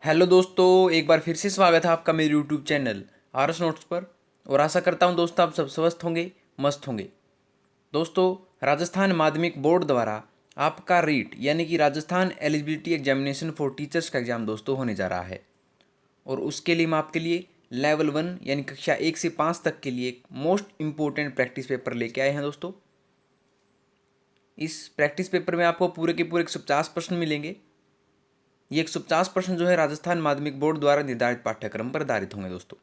Hello दोस्तों, एक बार फिर से स्वागत है आपका मेरे यूट्यूब चैनल आरएस नोट्स पर। और आशा करता हूं दोस्तों आप सब स्वस्थ होंगे, मस्त होंगे। दोस्तों, राजस्थान माध्यमिक बोर्ड द्वारा आपका रीट यानी कि Rajasthan eligibility examination for teachers का एग्जाम दोस्तों होने जा रहा है। और उसके लिए हम आपके लिए लेवल 1 यानी कक्षा 1 से 5 तक के लिए एक मोस्ट इम्पोर्टेंट प्रैक्टिस पेपर लेके आए हैं दोस्तों। इस प्रैक्टिस पेपर में आपको पूरे के पूरे 150 प्रश्न मिलेंगे। ये 150 प्रश्न जो है राजस्थान माध्यमिक बोर्ड द्वारा निर्धारित पाठ्यक्रम पर आधारित होंगे दोस्तों।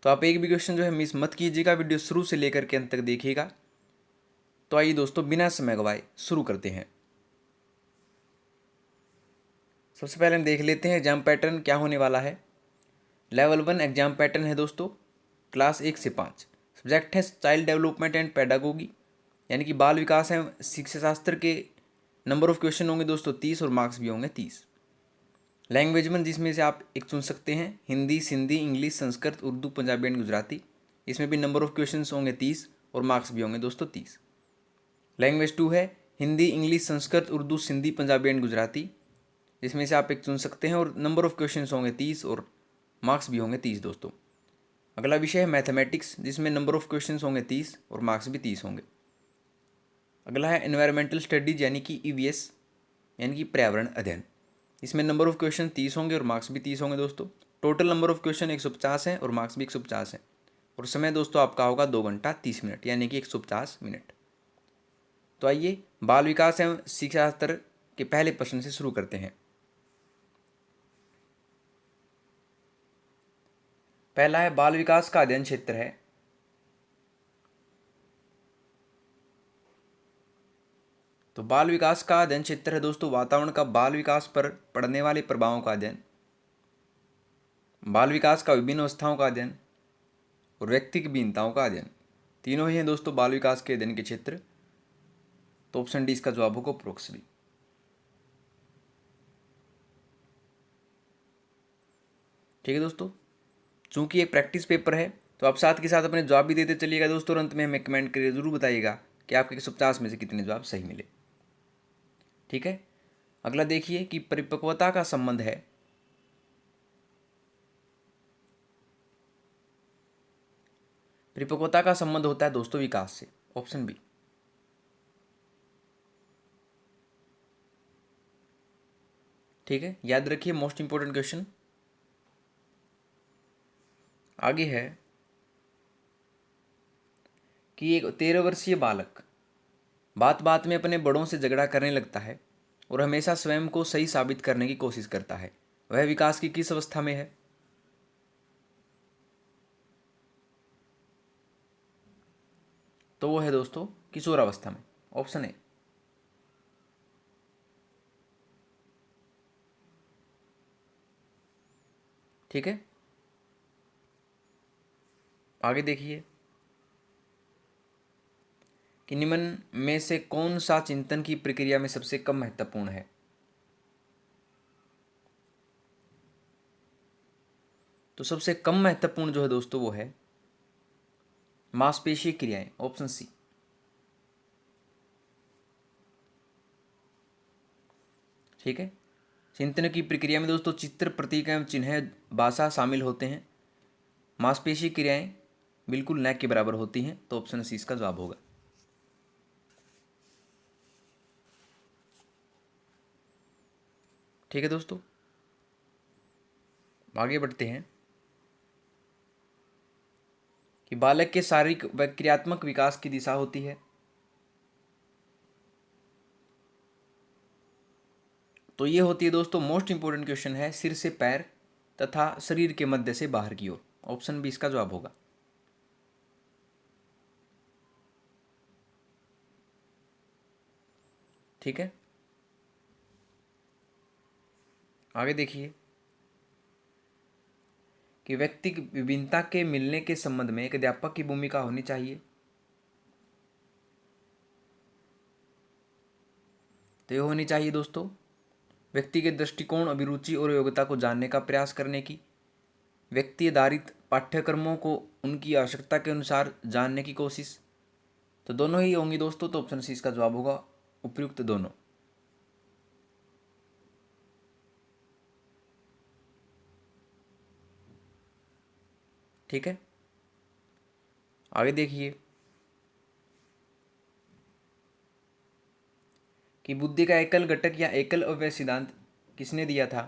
तो आप एक भी क्वेश्चन जो है मिस मत कीजिएगा, वीडियो शुरू से लेकर के अंत तक देखिएगा। तो आइए दोस्तों, बिना समय गवाए शुरू करते हैं। सबसे पहले हम देख लेते हैं एग्जाम पैटर्न क्या होने वाला है। लेवल 1 एग्जाम पैटर्न है दोस्तों, क्लास 1 से 5। सब्जेक्ट है चाइल्ड डेवलपमेंट एंड पेडागोगी यानी कि बाल विकास एवं शिक्षा शास्त्र के नंबर ऑफ क्वेश्चन होंगे दोस्तों 30 और मार्क्स भी होंगे 30। लैंग्वेज में जिसमें से आप एक चुन सकते हैं हिंदी, सिंधी, इंग्लिश, संस्कृत, उर्दू, पंजाबी एंड गुजराती। इसमें भी नंबर ऑफ क्वेश्चन होंगे 30 और मार्क्स भी होंगे दोस्तों 30। लैंग्वेज 2 है हिंदी, इंग्लिश, संस्कृत, उर्दू, सिंधी, पंजाबी एंड गुजराती। जिसमें से आप एक चुन सकते हैं और नंबर ऑफ क्वेश्चन होंगे 30 और मार्क्स भी होंगे 30 दोस्तों। अगला विषय है मैथमेटिक्स, जिसमें नंबर ऑफ क्वेश्चन होंगे 30 और मार्क्स भी 30 होंगे। अगला है एनवायरमेंटल स्टडीज यानी कि ईवीएस यानी कि पर्यावरण अध्ययन। इसमें नंबर ऑफ क्वेश्चन 30 होंगे और मार्क्स भी 30 होंगे दोस्तों। टोटल नंबर ऑफ क्वेश्चन 150 है और मार्क्स भी 150 है। और समय दोस्तों आपका होगा 2 घंटा 30 मिनट यानी कि 150 मिनट। तो आइए बाल विकास एवं शिक्षा शास्त्र के पहले प्रश्न से शुरू करते हैं। पहला है बाल विकास का अध्ययन क्षेत्र है। तो बाल विकास का अध्ययन क्षेत्र है दोस्तों वातावरण का बाल विकास पर पड़ने वाले प्रभावों का अध्ययन, बाल विकास का विभिन्न अवस्थाओं का अध्ययन और व्यक्ति की भिन्नताओं का अध्ययन। तीनों ही हैं दोस्तों बाल विकास के अध्ययन के क्षेत्र। तो ऑप्शन डी इसका जवाब होगा उपरोक्त भी। ठीक है दोस्तों, चूंकि एक प्रैक्टिस पेपर है तो आप साथ के साथ अपने जवाब भी देते चलिएगा दोस्तों। और अंत में हमें कमेंट करके जरूर बताइएगा कि आपके 150 में से कितने जवाब सही मिले। ठीक है, अगला देखिए कि परिपक्वता का संबंध है। परिपक्वता का संबंध होता है दोस्तों विकास से, ऑप्शन बी। ठीक है, याद रखिए मोस्ट इंपोर्टेंट क्वेश्चन। आगे है कि एक 13 वर्षीय बालक बात बात में अपने बड़ों से झगड़ा करने लगता है और हमेशा स्वयं को सही साबित करने की कोशिश करता है। वह विकास की किस अवस्था में है? तो वो है दोस्तों किशोरावस्था में, ऑप्शन ए। ठीक है, आगे देखिए कि निम्न में से कौन सा चिंतन की प्रक्रिया में सबसे कम महत्वपूर्ण है? तो सबसे कम महत्वपूर्ण जो है दोस्तों वो है मांसपेशीय क्रियाएं, ऑप्शन सी। ठीक है, चिंतन की प्रक्रिया में दोस्तों चित्र, प्रतीक एवं चिन्ह, भाषा शामिल होते हैं। मांसपेशीय क्रियाएं बिल्कुल न के बराबर होती हैं, तो ऑप्शन सी इसका जवाब होगा। ठीक है दोस्तों, आगे बढ़ते हैं कि बालक के शारीरिक व क्रियात्मक विकास की दिशा होती है। तो ये होती है दोस्तों मोस्ट इंपोर्टेंट क्वेश्चन है सिर से पैर तथा शरीर के मध्य से बाहर की ओर, ऑप्शन बी इसका जवाब होगा। ठीक है, आगे देखिए कि व्यक्ति की विभिन्नता के मिलने के संबंध में एक अध्यापक की भूमिका होनी चाहिए। तो ये होनी चाहिए दोस्तों व्यक्ति के दृष्टिकोण, अभिरुचि और योग्यता को जानने का प्रयास करने की, व्यक्ति आधारित पाठ्यक्रमों को उनकी आवश्यकता के अनुसार जानने की कोशिश। तो दोनों ही होंगी दोस्तों, तो ऑप्शन सी इसका जवाब होगा उपयुक्त दोनों। ठीक है, आगे देखिए कि बुद्धि का एकल घटक या एकल अवयव सिद्धांत किसने दिया था?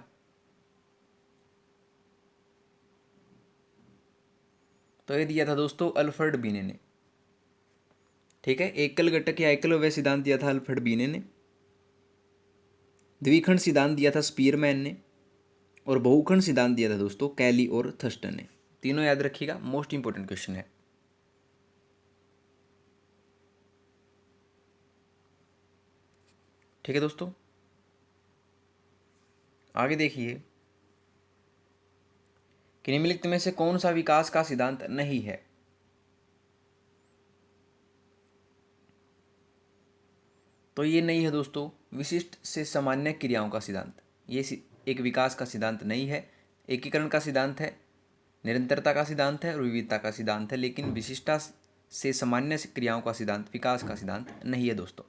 तो ये दिया था दोस्तों अल्फ्रेड बीने ने। ठीक है, एकल घटक या एकल अवयव सिद्धांत दिया था अल्फ्रेड बीने ने। द्विखंड सिद्धांत दिया था स्पीयरमैन ने। और बहुखंड सिद्धांत दिया था दोस्तों कैली और थर्स्टन ने। तीनों याद रखिएगा, मोस्ट इंपोर्टेंट क्वेश्चन है। ठीक है दोस्तों, आगे देखिए कि निम्नलिखित में से कौन सा विकास का सिद्धांत नहीं है? तो ये नहीं है दोस्तों विशिष्ट से सामान्य क्रियाओं का सिद्धांत। ये एक विकास का सिद्धांत नहीं है। एकीकरण का सिद्धांत है, निरंतरता का सिद्धांत है और विविधता का सिद्धांत है, लेकिन विशिष्टता से सामान्य क्रियाओं का सिद्धांत विकास का सिद्धांत नहीं है दोस्तों।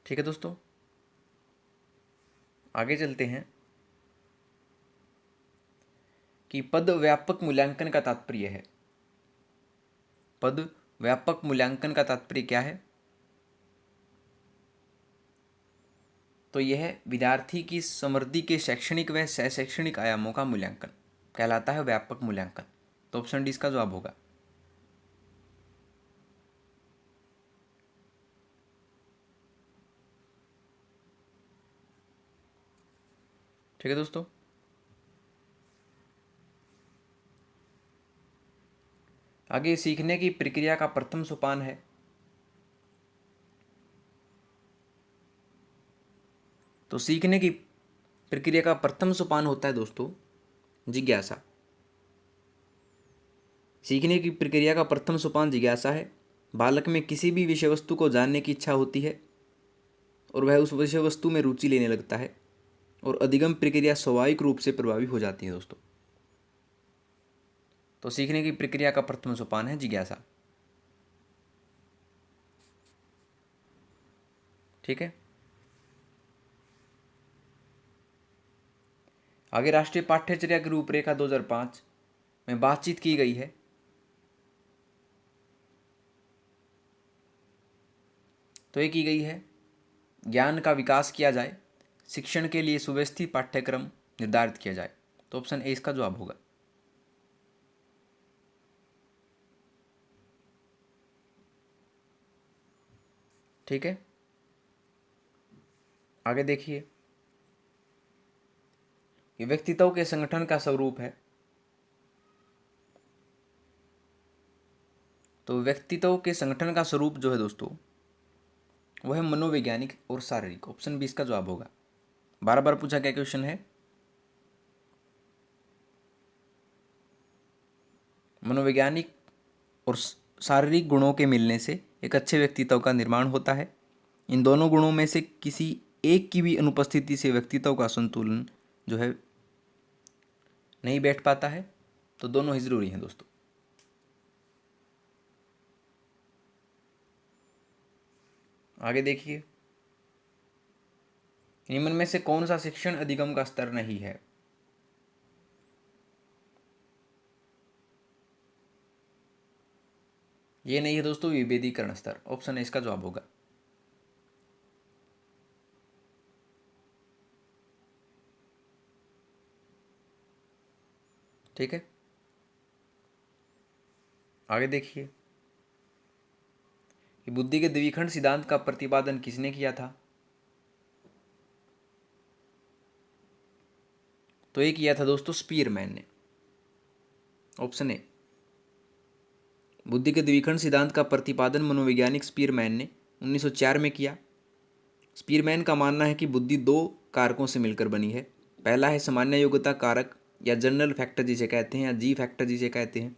ठीक है दोस्तों, आगे चलते हैं कि पद व्यापक मूल्यांकन का तात्पर्य है। पद व्यापक मूल्यांकन का तात्पर्य क्या है? तो यह विद्यार्थी की समृद्धि के शैक्षणिक व शैक्षणिक आयामों का मूल्यांकन कहलाता है व्यापक मूल्यांकन। तो ऑप्शन डी इसका जवाब होगा। ठीक है दोस्तों, आगे सीखने की प्रक्रिया का प्रथम सोपान है। तो सीखने की प्रक्रिया का प्रथम सोपान होता है दोस्तों जिज्ञासा। सीखने की प्रक्रिया का प्रथम सोपान जिज्ञासा है। बालक में किसी भी विषय वस्तु को जानने की इच्छा होती है और वह उस विषय वस्तु में रुचि लेने लगता है और अधिगम प्रक्रिया स्वाभाविक रूप से प्रभावी हो जाती है दोस्तों। तो सीखने की प्रक्रिया का प्रथम सोपान है जिज्ञासा। ठीक है, आगे राष्ट्रीय पाठ्यचर्या की रूपरेखा 2005 में बातचीत की गई है। तो ये की गई है ज्ञान का विकास किया जाए, शिक्षण के लिए सुव्यवस्थित पाठ्यक्रम निर्धारित किया जाए। तो ऑप्शन ए इसका जवाब होगा। ठीक है, आगे देखिए कि व्यक्तित्व के संगठन का स्वरूप है। तो व्यक्तित्व के संगठन का स्वरूप जो है दोस्तों वह है मनोवैज्ञानिक और शारीरिक। ऑप्शन बी इसका जवाब होगा। बार बार पूछा गया क्वेश्चन है, मनोवैज्ञानिक और शारीरिक गुणों के मिलने से एक अच्छे व्यक्तित्व का निर्माण होता है। इन दोनों गुणों में से किसी एक की भी अनुपस्थिति से व्यक्तित्व का संतुलन जो है नहीं बैठ पाता है। तो दोनों ही जरूरी हैं दोस्तों। आगे देखिए निम्न में से कौन सा शिक्षण अधिगम का स्तर नहीं है? ये नहीं है दोस्तों विभेदीकरण स्तर। ऑप्शन ए इसका जवाब होगा। ठीक है, आगे देखिए कि बुद्धि के द्विखंड सिद्धांत का प्रतिपादन किसने किया था? तो ये किया था दोस्तों स्पीयरमैन ने। ऑप्शन ए, बुद्धि के द्विखंड सिद्धांत का प्रतिपादन मनोवैज्ञानिक स्पीयरमैन ने 1904 में किया। स्पीयरमैन का मानना है कि बुद्धि दो कारकों से मिलकर बनी है। पहला है सामान्य योग्यता कारक या जनरल फैक्टर जिसे कहते हैं, या जी फैक्टर जिसे कहते हैं।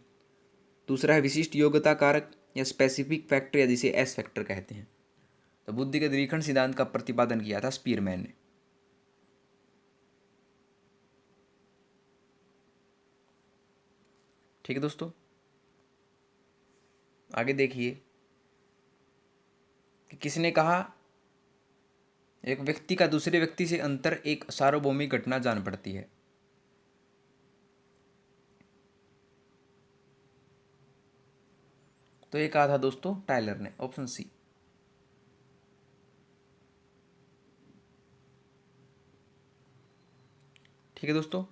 दूसरा है विशिष्ट योग्यता कारक या स्पेसिफिक फैक्टर या जिसे एस फैक्टर कहते हैं। तो बुद्धि के द्विखंड सिद्धांत का प्रतिपादन किया था स्पीयरमैन ने। ठीक है दोस्तों, आगे देखिए कि किसने कहा एक व्यक्ति का दूसरे व्यक्ति से अंतर एक सार्वभौमिक घटना जान पड़ती है। तो ये कहा था दोस्तों टायलर ने, ऑप्शन सी। ठीक है दोस्तों,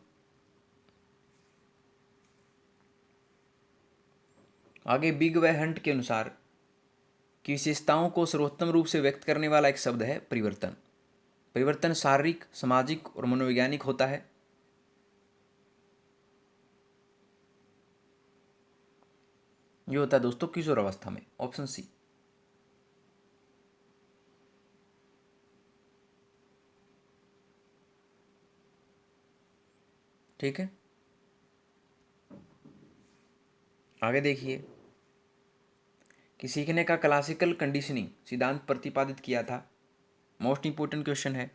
आगे बिग व हंट के अनुसार की विशेषताओं को सर्वोत्तम रूप से व्यक्त करने वाला एक शब्द है परिवर्तन। परिवर्तन शारीरिक, सामाजिक और मनोवैज्ञानिक होता है। ये होता है दोस्तों किशोर अवस्था में, ऑप्शन सी। ठीक है, आगे देखिए कि सीखने का क्लासिकल कंडीशनिंग सिद्धांत प्रतिपादित किया था। मोस्ट इंपोर्टेंट क्वेश्चन है।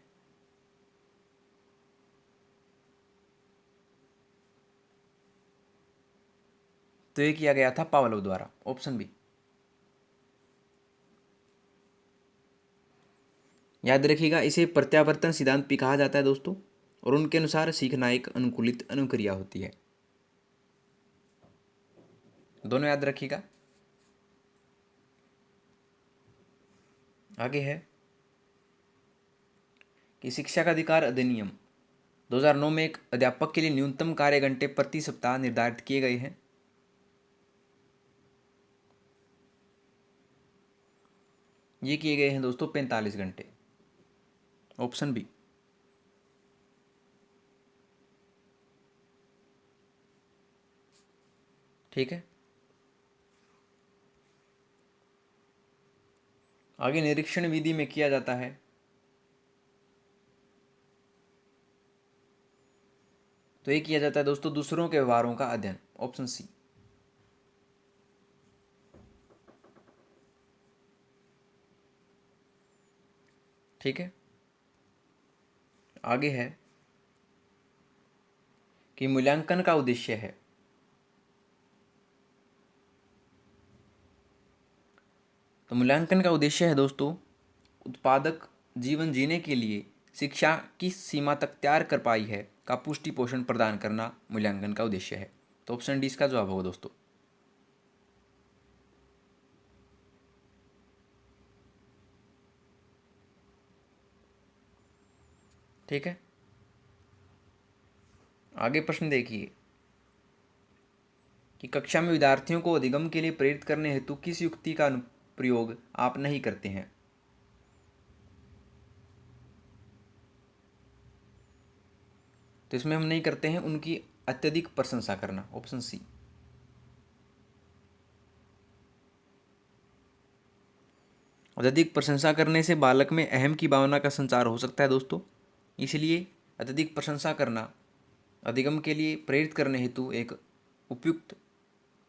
तो ये किया गया था पावलोव द्वारा, ऑप्शन बी। याद रखिएगा इसे प्रत्यावर्तन सिद्धांत भी कहा जाता है दोस्तों, और उनके अनुसार सीखना एक अनुकूलित अनुक्रिया होती है। दोनों याद रखिएगा। आगे है कि शिक्षा का अधिकार अधिनियम 2009 में एक अध्यापक के लिए न्यूनतम कार्य घंटे प्रति सप्ताह निर्धारित किए गए हैं। ये किए गए हैं दोस्तों 45 घंटे, ऑप्शन बी। ठीक है, आगे निरीक्षण विधि में किया जाता है। तो ये किया जाता है दोस्तों दूसरों के व्यवहारों का अध्ययन, ऑप्शन सी। ठीक है, आगे है कि मूल्यांकन का उद्देश्य है। तो मूल्यांकन का उद्देश्य है दोस्तों उत्पादक जीवन जीने के लिए शिक्षा किस सीमा तक तैयार कर पाई है का पुष्टि पोषण प्रदान करना मूल्यांकन का उद्देश्य है। तो ऑप्शन डी इसका जवाब होगा दोस्तों। ठीक है, आगे प्रश्न देखिए कि कक्षा में विद्यार्थियों को अधिगम के लिए प्रेरित करने हेतु किस युक्ति का प्रयोग आप नहीं करते हैं। तो इसमें हम नहीं करते हैं उनकी अत्यधिक प्रशंसा करना, ऑप्शन सी। अत्यधिक प्रशंसा करने से बालक में अहम की भावना का संचार हो सकता है दोस्तों, इसलिए अत्यधिक प्रशंसा करना अधिगम के लिए प्रेरित करने हेतु एक उपयुक्त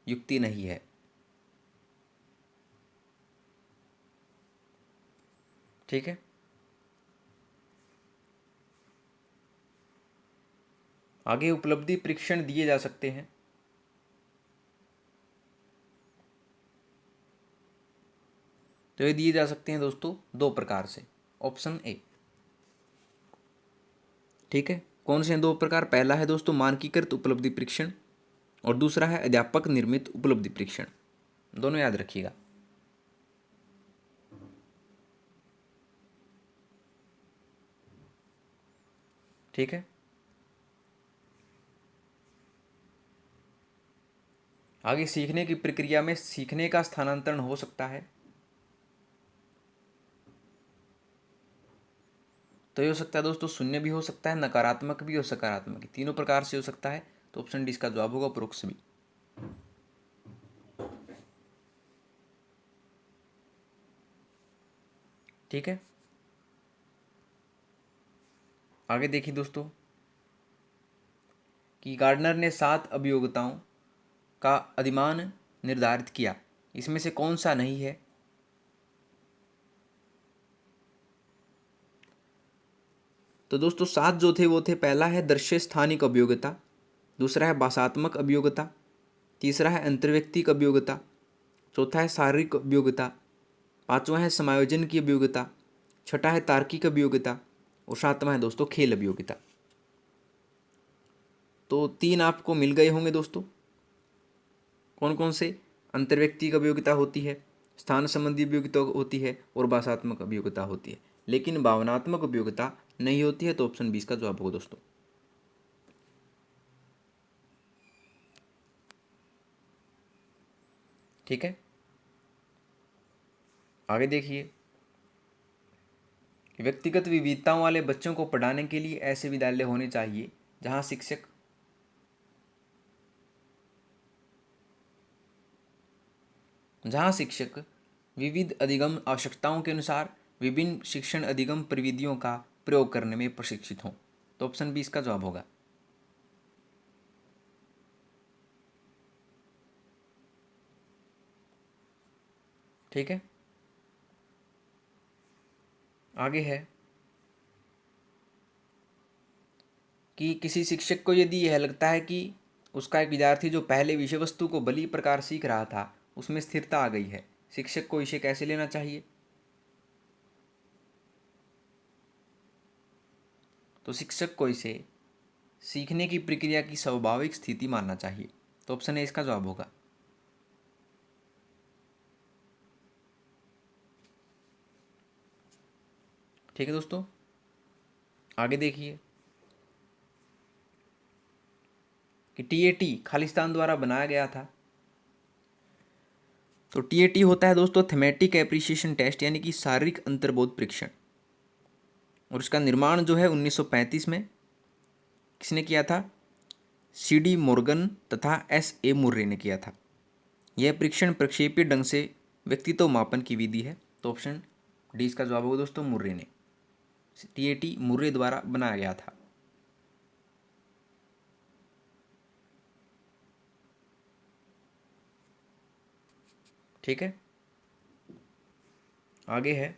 युक्ति नहीं है। ठीक है, आगे उपलब्धि परीक्षण दिए जा सकते हैं। तो ये दिए जा सकते हैं दोस्तों दो प्रकार से, ऑप्शन ए। ठीक है, कौन से हैं दो प्रकार? पहला है दोस्तों मानकीकृत उपलब्धि परीक्षण और दूसरा है अध्यापक निर्मित उपलब्धि परीक्षण। दोनों याद रखिएगा। ठीक है, आगे सीखने की प्रक्रिया में सीखने का स्थानांतरण हो सकता है। तो ये हो सकता है दोस्तों शून्य भी हो सकता है, नकारात्मक भी और सकारात्मक भी, तीनों प्रकार से हो सकता है। तो ऑप्शन डी इसका जवाब होगा उपरोक्त भी। ठीक है, आगे देखिए दोस्तों कि गार्डनर ने 7 अभियोगिताओं का अधिमान निर्धारित किया, इसमें से कौन सा नहीं है। तो दोस्तों 7 जो थे वो थे, पहला है दृश्य स्थानिक अभियोगिता, दूसरा है भाषात्मक अभियोगिता, तीसरा है अंतर्व्यक्तिक अभियोगिता, चौथा है शारीरिक अभियोगिता, पांचवा है समायोजन की अभियोगिता, छठा है तार्किक अभियोगिता और सातवां है दोस्तों खेल अभियोगिता। तो 3 आपको मिल गए होंगे दोस्तों। कौन कौन से? अंतर्व्यक्तिक अभियोगिता होती है, स्थान संबंधी अभियोगिता होती है और भाषात्मक अभियोगिता होती है, लेकिन भावनात्मक अभियोगिता नहीं होती है। तो ऑप्शन 20 का जवाब होगा दोस्तों। ठीक है, आगे देखिए। व्यक्तिगत विविधताओं वाले बच्चों को पढ़ाने के लिए ऐसे विद्यालय होने चाहिए जहां शिक्षक विविध अधिगम आवश्यकताओं के अनुसार विभिन्न शिक्षण अधिगम प्रविधियों का प्रयोग करने में प्रशिक्षित हों। तो ऑप्शन 20 का जवाब होगा। ठीक है, आगे है कि किसी शिक्षक को यदि यह लगता है कि उसका एक विद्यार्थी जो पहले विषय वस्तु को भली प्रकार सीख रहा था उसमें स्थिरता आ गई है, शिक्षक को इसे कैसे लेना चाहिए? तो शिक्षक को इसे सीखने की प्रक्रिया की स्वाभाविक स्थिति मानना चाहिए। तो ऑप्शन ए इसका जवाब होगा। ठीक है दोस्तों, आगे देखिए कि टीएटी खालिस्तान द्वारा बनाया गया था। तो टीएटी होता है दोस्तों थेमेटिक एप्रिसिएशन टेस्ट, यानी कि शारीरिक अंतर्बोध परीक्षण, और इसका निर्माण जो है 1935 में किसने किया था? सीडी मॉर्गन तथा एसए मुर्रे ने किया था। यह परीक्षण प्रक्षेपीय ढंग से व्यक्तित्व मापन की विधि है। तो ऑप्शन डी इसका जवाब होगा दोस्तों, मुर्रे ने। टीएटी मुर्रे द्वारा बनाया गया था। ठीक है, आगे है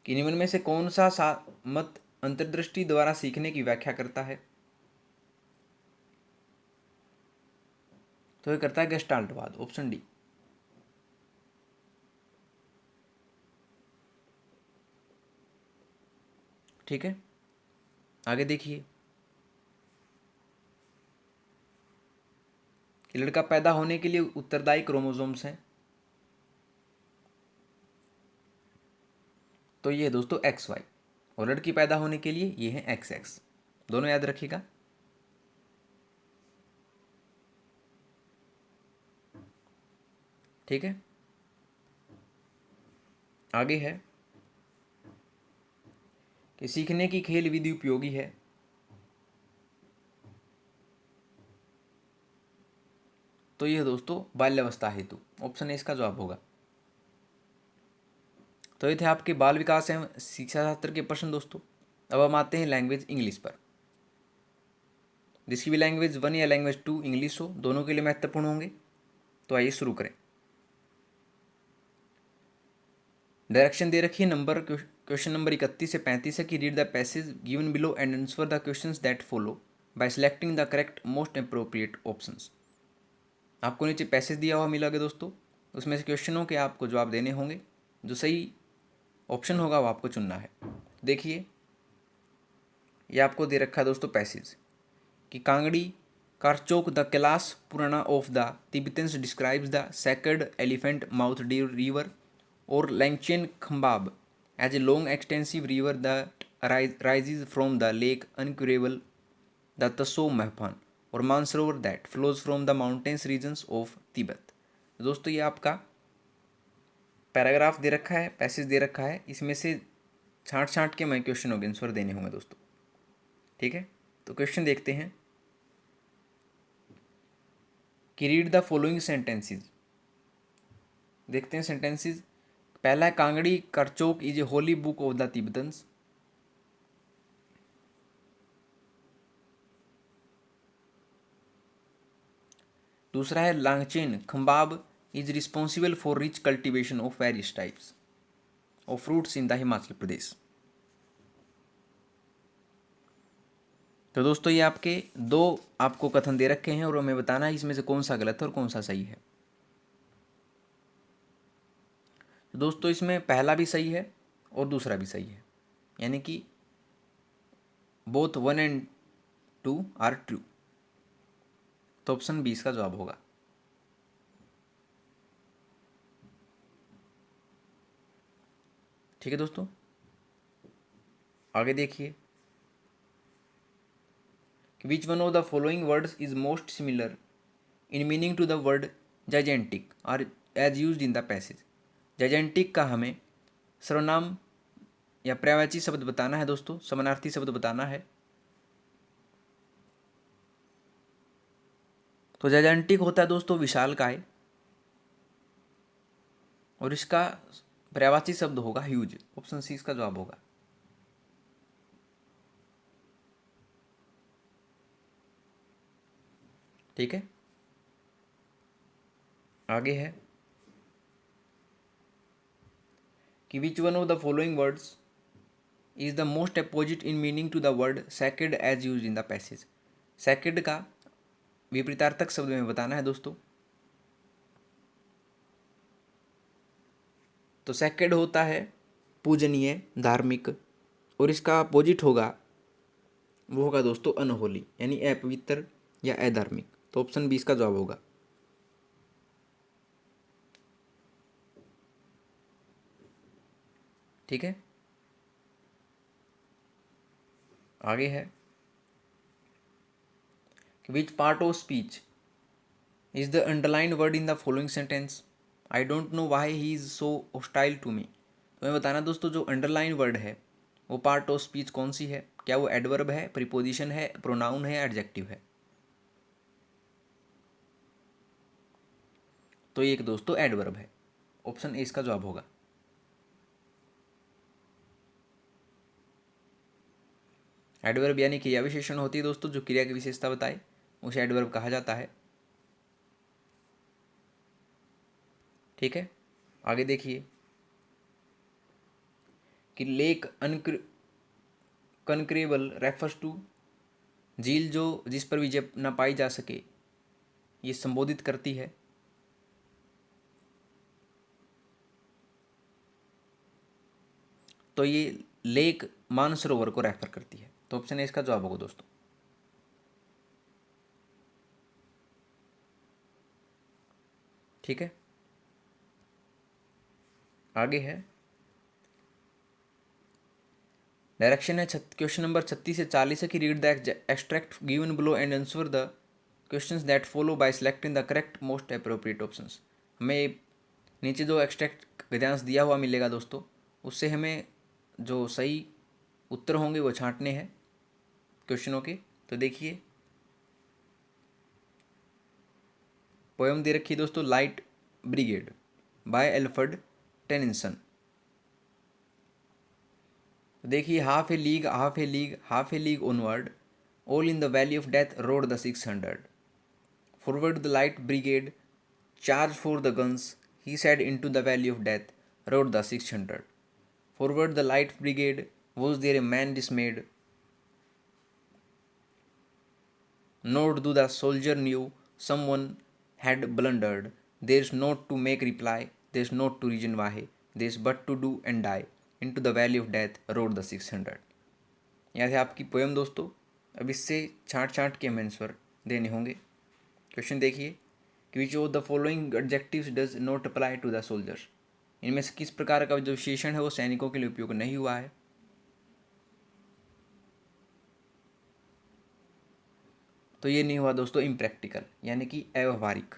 कि निम्न में से कौन सा मत अंतर्दृष्टि द्वारा सीखने की व्याख्या करता है? तो ये करता है गेस्टाल्टवाद, ऑप्शन डी। ठीक है, आगे देखिए कि लड़का पैदा होने के लिए उत्तरदायी क्रोमोसोम्स हैं। तो ये है दोस्तों एक्स वाई, और लड़की पैदा होने के लिए ये है एक्स एक्स, दोनों याद रखिएगा। ठीक है, आगे है कि सीखने की खेल विधि उपयोगी है। तो ये दोस्तों बाल्यावस्था हेतु, ऑप्शन ए इसका जवाब होगा। तो ये थे आपके बाल विकास एवं शिक्षा शास्त्र के प्रश्न दोस्तों। अब हम आते हैं लैंग्वेज इंग्लिश पर। जिसकी भी लैंग्वेज 1 या लैंग्वेज 2 इंग्लिश हो, दोनों के लिए महत्वपूर्ण होंगे। तो आइए शुरू करें। डायरेक्शन दे रखी है नंबर क्वेश्चन नंबर 31 से 35 है कि read the passage given below and answer the questions that follow by selecting the correct most appropriate options. आपको नीचे पैसेज दिया हुआ मिलोगे दोस्तों, उसमें से क्वेश्चनों के आपको जवाब देने होंगे, जो सही ऑप्शन होगा वो आपको चुनना है। देखिए ये आपको दे रखा है दोस्तों पैसेज कि Kangri कारचोक the Kailash Purana of the Tibetans describes the sacred elephant mouth river और Langchen Khambab as a long extensive river that rises from the lake uncurable the Tso Mapham और Mansarovar that flows from the mountains regions of Tibet. दोस्तों ये आपका paragraph दे रखा है, passage दे रखा है, इसमें से छांट छांट के मैं क्वेश्चन होंगे आंसर देने होंगे दोस्तों। ठीक है, तो क्वेश्चन देखते हैं कि रीड द फॉलोइंग सेंटेंसेस। देखते हैं सेंटेंसेस। पहला है Kangri Karchhak is a holy book of the Tibetans. दूसरा है Langchen Khambab is responsible for rich cultivation of various types of fruits in the Himachal Pradesh. तो दोस्तों ये आपके दो आपको कथन दे रखे हैं और हमें बताना है इसमें से कौन सा गलत है और कौन सा सही है। तो दोस्तों इसमें पहला भी सही है और दूसरा भी सही है, यानी कि बोथ 1 and 2 आर ट्रू। तो ऑप्शन 20 का जवाब होगा। ठीक है दोस्तों, आगे देखिए कि which one of the following words is most similar in meaning to the word gigantic are as use in the passage. Gigantic का हमें सर्वनाम या पर्यायवाची शब्द बताना है दोस्तों, समानार्थी शब्द बताना है। तो जाइजेंटिक होता है दोस्तों विशालकाय, और इसका पर्यायवाची शब्द होगा ह्यूज। ऑप्शन सी इसका जवाब होगा। ठीक है, आगे है कि which one of the following words is the most opposite in meaning to the word second as use in the passage. Second का विपरीतार्थक शब्द में बताना है दोस्तों। तो सेकेंड होता है पूजनीय, धार्मिक, और इसका अपोजिट होगा, वो होगा दोस्तों अनहोली, यानी अपवित्र या अधार्मिक। तो ऑप्शन 20 का जवाब होगा। ठीक है, आगे है which part of speech is the underline word in the following sentence. I don't know why he is so hostile to me. तो मैं बताना दोस्तों, जो अंडरलाइन वर्ड है वो पार्ट ऑफ स्पीच कौन सी है? क्या वो एडवर्ब है, प्रीपोजिशन है, प्रोनाउन है, एडजेक्टिव है? तो ये एक दोस्तों एडवर्ब है। ऑप्शन ए इसका जवाब होगा। एडवर्ब यानी क्रिया विशेषण होती है दोस्तों, जो क्रिया की विशेषता बताए उसे एडवर्ब कहा जाता है। ठीक है, आगे देखिए कि लेक कनक्रेबल रेफर्स टू, झील जो जिस पर विजय न पाई जा सके, ये संबोधित करती है। तो ये लेक मानसरोवर को रेफर करती है। तो ऑप्शन ए इसका जवाब होगा दोस्तों। ठीक है, आगे है डायरेक्शन है क्वेश्चन नंबर 36 से 40 है कि read the extract given below and answer the questions that follow by selecting the correct most appropriate options. हमें नीचे जो एक्सट्रैक्ट गद्यांश दिया हुआ मिलेगा दोस्तों, उससे हमें जो सही उत्तर होंगे वो छांटने हैं क्वेश्चनों के। तो देखिए पोएम दे रखी है दोस्तों, Light Brigade by Alfred Tennyson. देखिए half a league, half a league, half a league onward, all in the valley of death rode the 600, forward the Light Brigade, charge for the guns, he said into the valley of death rode the 600, forward the light brigade, was there a man dismayed, nor do the soldier knew someone had blundered, there's not to make reply, there's not to reason why, there's but to do and die, into the valley of death rode the 600। यह है आपकी poem दोस्तों। अब इससे छाँट छाँट के हमें आंसर देने होंगे। क्वेश्चन देखिए कि which of the following adjectives does not apply to the soldiers. इनमें से किस प्रकार का जो विशेषण है वो सैनिकों के लिए उपयोग नहीं हुआ है? तो ये नहीं हुआ दोस्तों इम्प्रैक्टिकल, यानी कि अव्यवहारिक,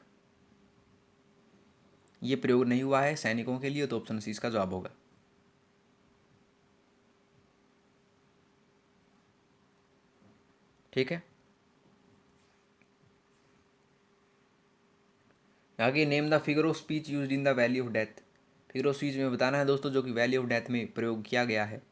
ये प्रयोग नहीं हुआ है सैनिकों के लिए। तो ऑप्शन सी इसका जवाब होगा। ठीक है, आगे name the figure of speech used in the valley of death. Figure of speech में बताना है दोस्तों जो कि वैली ऑफ डेथ में प्रयोग किया गया है।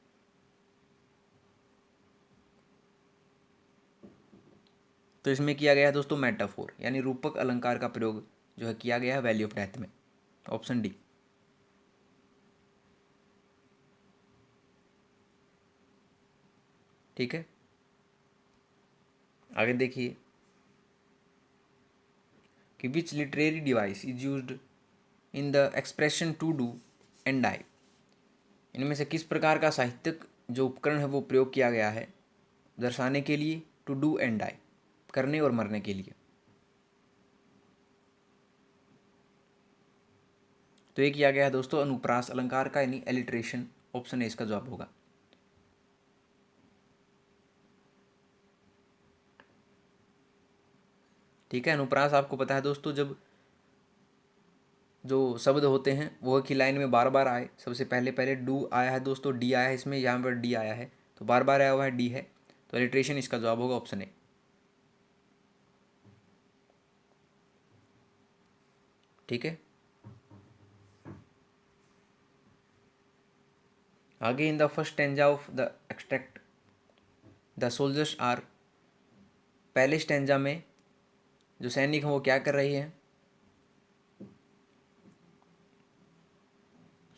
तो इसमें किया गया है दोस्तों मेटाफोर, यानी रूपक अलंकार का प्रयोग जो है किया गया है वैली ऑफ डेथ में। Option D. ठीक है, आगे देखिए कि which literary device is used in the expression to do and die. इनमें से किस प्रकार का साहित्यिक जो उपकरण है वो प्रयोग किया गया है दर्शाने के लिए? टू डू एंड डाई, करने और मरने के लिए। तो ये किया गया है दोस्तों अनुप्रास अलंकार का, यानी एलिट्रेशन। ऑप्शन ए इसका जवाब होगा। ठीक है, अनुप्रास आपको पता है दोस्तों, जब जो शब्द होते हैं वो एक ही लाइन में बार बार आए। सबसे पहले पहले डू आया है दोस्तों, डी आया है इसमें, यहाँ पर डी आया है, तो बार बार आया हुआ है, डी है, तो एलिट्रेशन इसका जवाब होगा ऑप्शन ए। ठीक है, आगे in the first stanza of the extract the soldiers are, पहले स्टेंजा में जो सैनिक हैं वो क्या कर रही हैं?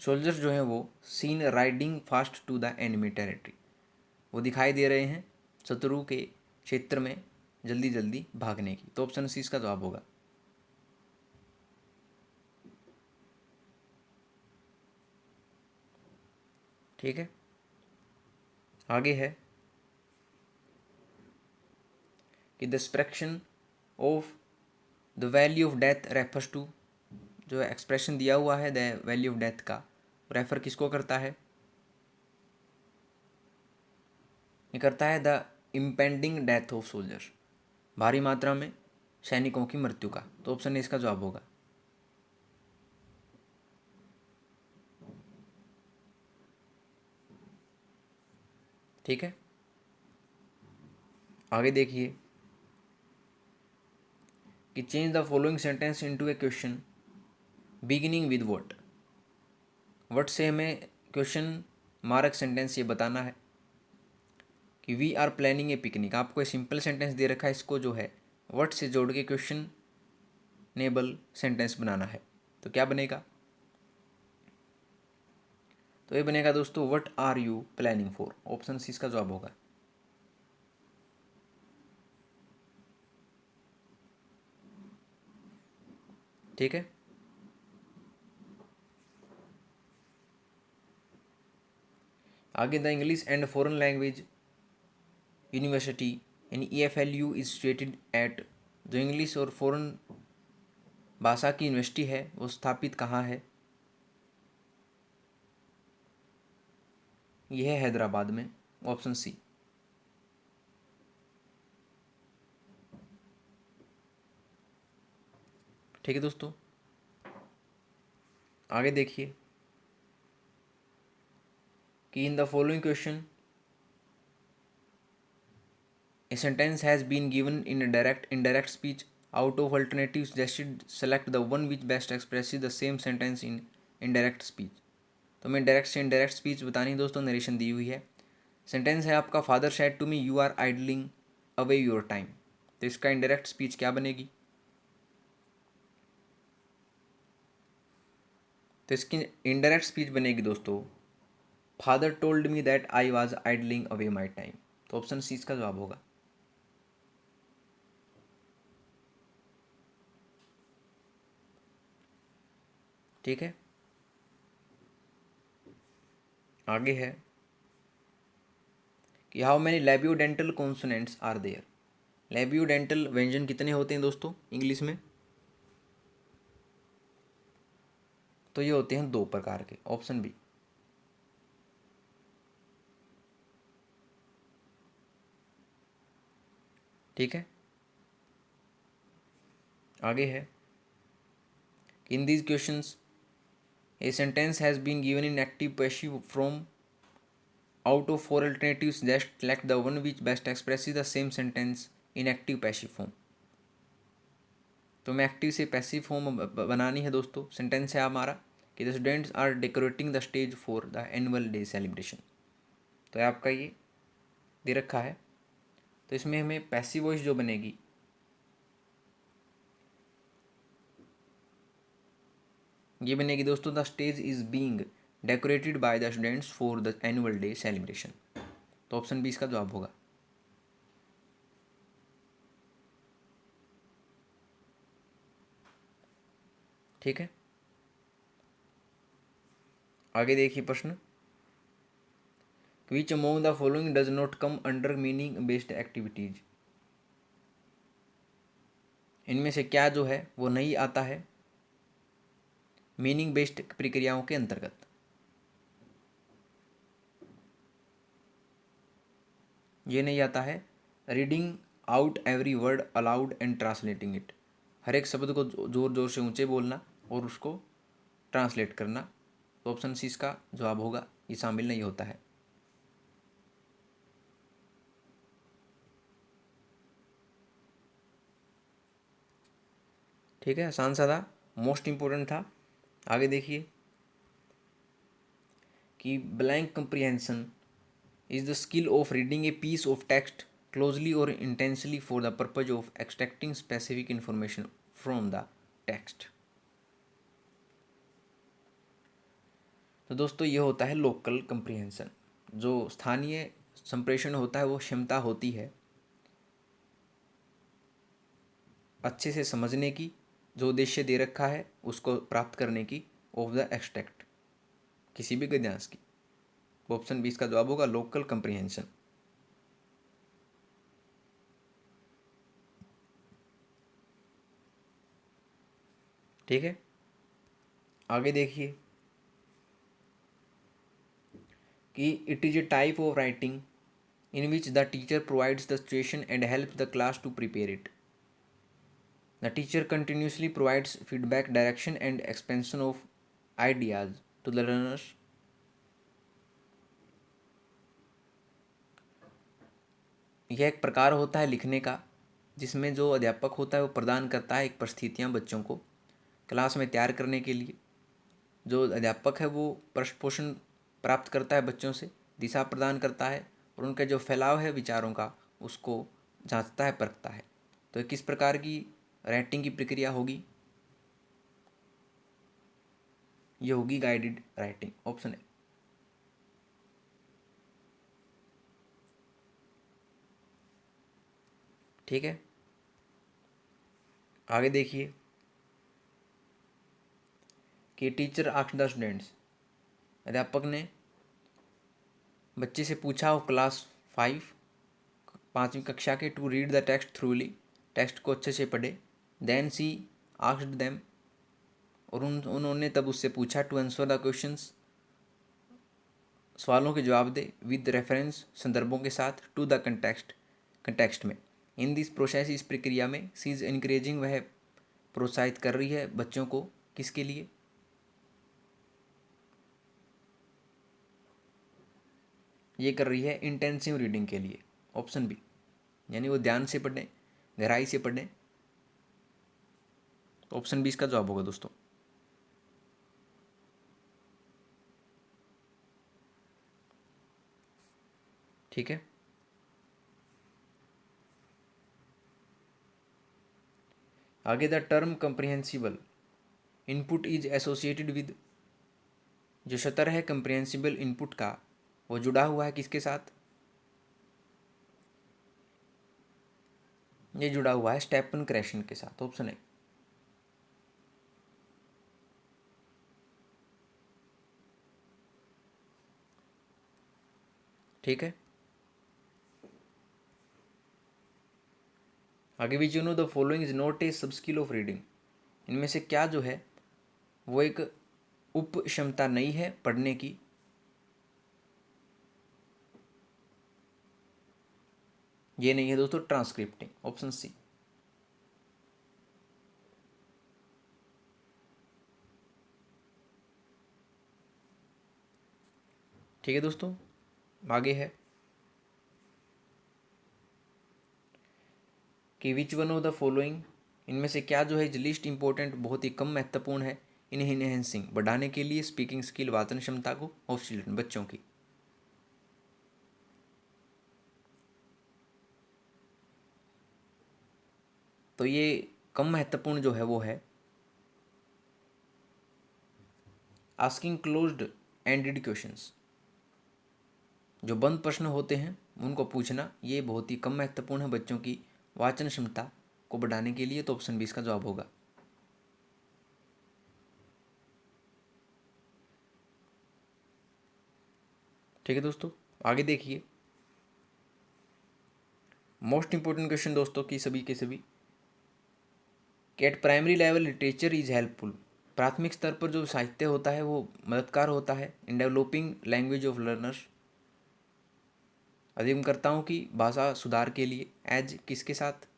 सोल्जर्स जो हैं वो seen riding fast to the enemy territory, वो दिखाई दे रहे हैं शत्रु के क्षेत्र में जल्दी जल्दी भागने की। तो ऑप्शन सी इसका जवाब होगा। ठीक है, आगे है कि the expression of the value of death refers to, जो एक्सप्रेशन दिया हुआ है द वैल्यू ऑफ डेथ का, रेफर किसको करता है? ये करता है the impending death of soldiers, भारी मात्रा में सैनिकों की मृत्यु का। तो ऑप्शन ए इसका जवाब होगा। ठीक है, आगे देखिए कि change the following sentence into a question beginning with what. What से हमें क्वेश्चन मार्क सेंटेंस ये बताना है कि we are planning a picnic. आपको एक सिंपल सेंटेंस दे रखा है, इसको जो है व्हाट से जोड़ के क्वेश्चन नेबल सेंटेंस बनाना है। तो क्या बनेगा? तो ये बनेगा दोस्तों what are you planning for. Option C इसका जवाब होगा। ठीक है, आगे the English and foreign language university यानी EFLU इज सिचुएटेड एट, जो इंग्लिश और फॉरेन भाषा की यूनिवर्सिटी है वो स्थापित कहाँ है? यह है हैदराबाद में। Option C. ठीक है दोस्तों, आगे देखिए कि in the following question a sentence has been given in direct indirect speech, out of alternative suggested select the one which best expresses the same sentence in indirect speech. तो हमें direct से indirect speech बतानी है दोस्तों, narration दी हुई है। Sentence है आपका father said to me you are idling away your time. तो इसका इनडायरेक्ट स्पीच क्या बनेगी? तो इसकी इनडायरेक्ट स्पीच बनेगी दोस्तों father told me that I was idling away my time. तो ऑप्शन सी इसका जवाब होगा। ठीक है, आगे है कि how many labiodental consonants are there. Labiodental व्यंजन कितने होते हैं दोस्तों इंग्लिश में? तो ये होते हैं 2 प्रकार के। Option B. ठीक है, आगे है in these questions a sentence has been given in active passive from out of 4 alternatives just select the one which best expresses the same sentence in active passive form। तो मैं active से passive form बनानी है दोस्तों। Sentence है हमारा कि the students are decorating the stage for the annual day celebration. तो आपका ये दे रखा है, तो इसमें हमें पैसिव वॉइस जो बनेगी ये बनेगी दोस्तों the stage is being decorated by the students for the annual day celebration. तो ऑप्शन बी इसका जवाब होगा। ठीक है, आगे देखिए प्रश्न which among the following does not come under meaning based activities, इनमें से क्या जो है वो नहीं आता है मीनिंग बेस्ड प्रक्रियाओं के अंतर्गत। ये नहीं आता है reading out every word aloud and translating it, हर एक शब्द को जोर जोर से ऊंचे बोलना और उसको ट्रांसलेट करना। तो ऑप्शन सी इसका जवाब होगा, ये शामिल नहीं होता है। ठीक है, आसान सा था, मोस्ट इम्पोर्टेंट था। आगे देखिए कि blank comprehension is the skill of reading a piece of text closely और intensely for the purpose of extracting specific information from the text. तो दोस्तों ये होता है लोकल कंप्रीहेंशन, जो स्थानीय संप्रेषण होता है वो क्षमता होती है अच्छे से समझने की, जो उद्देश्य दे रखा है उसको प्राप्त करने की, ऑफ द एक्सट्रैक्ट किसी भी गद्यांश की। ऑप्शन बी इसका जवाब होगा लोकल कंप्रीहेंशन। ठीक है, आगे देखिए कि it is a type of writing in which the teacher provides the situation and help the class to prepare it. The teacher continuously provides feedback, direction and expansion of ideas to the learners. यह एक प्रकार होता है लिखने का जिसमें जो अध्यापक होता है वो प्रदान करता है एक परिस्थितियाँ बच्चों को क्लास में तैयार करने के लिए। जो अध्यापक है वो पृष्ठ पोषण प्राप्त करता है बच्चों से, दिशा प्रदान करता है और उनका जो फैलाव है विचारों का उसको जांचता है, परखता है। तो किस प्रकार की राइटिंग की प्रक्रिया होगी, ये होगी गाइडेड राइटिंग, ऑप्शन है। ठीक है, आगे देखिए कि टीचर आस्क्ड द स्टूडेंट्स, अध्यापक ने बच्चे से पूछा वो क्लास 5 5वीं कक्षा के, to read the text thoroughly, text को अच्छे से पढ़े। देन सी आस्क्ड देम, और उन्होंने तब उससे पूछा टू आंसर द क्वेश्चंस, सवालों के जवाब दे, विद रेफरेंस संदर्भों के साथ, टू द कंटेक्स्ट में। इन दिस प्रोसेस, इस प्रक्रिया में, सी इज इनक्रेजिंग, वह प्रोत्साहित कर रही है बच्चों को, किसके लिए, ये कर रही है इंटेंसिव रीडिंग के लिए, ऑप्शन बी, यानी वो ध्यान से पढ़ें, गहराई से पढ़ें। तो ऑप्शन बी इसका जवाब होगा दोस्तों। ठीक है, आगे the term comprehensible input is associated with, जो शतर है कंप्रिहेंसिबल इनपुट का वो जुड़ा हुआ है किसके साथ, ये जुड़ा हुआ है स्टेपन क्रैशन के साथ, ऑप्शन है। ठीक है, आगे भी जो know the following is not a सब स्किल ऑफ रीडिंग, इनमें से क्या जो है वो एक उप क्षमता नहीं है पढ़ने की। ये नहीं है दोस्तों ट्रांसक्रिप्टिंग, ऑप्शन सी। ठीक है दोस्तों, आगे है कि which one of the following, इनमें से क्या जो है लिस्ट इंपॉर्टेंट, बहुत ही कम महत्वपूर्ण है, इन इनहेंसिंग, बढ़ाने के लिए स्पीकिंग स्किल, वाचन क्षमता को, ऑफ चिल्ड्रन, बच्चों की। तो ये कम महत्वपूर्ण जो है वो है आस्किंग क्लोज्ड एंडेड क्वेश्चंस, जो बंद प्रश्न होते हैं उनको पूछना, ये बहुत ही कम महत्वपूर्ण है बच्चों की वाचन क्षमता को बढ़ाने के लिए। तो ऑप्शन बी इसका जवाब होगा। ठीक है दोस्तों, आगे देखिए, मोस्ट इंपॉर्टेंट क्वेश्चन दोस्तों की सभी के सभी, कि eight primary level literature is helpful. प्राथमिक स्तर पर जो साहित्य होता है वो मददगार होता है in developing language of learners, अधिगमकर्ताओं की भाषा सुधार के लिए। एज किसके साथ,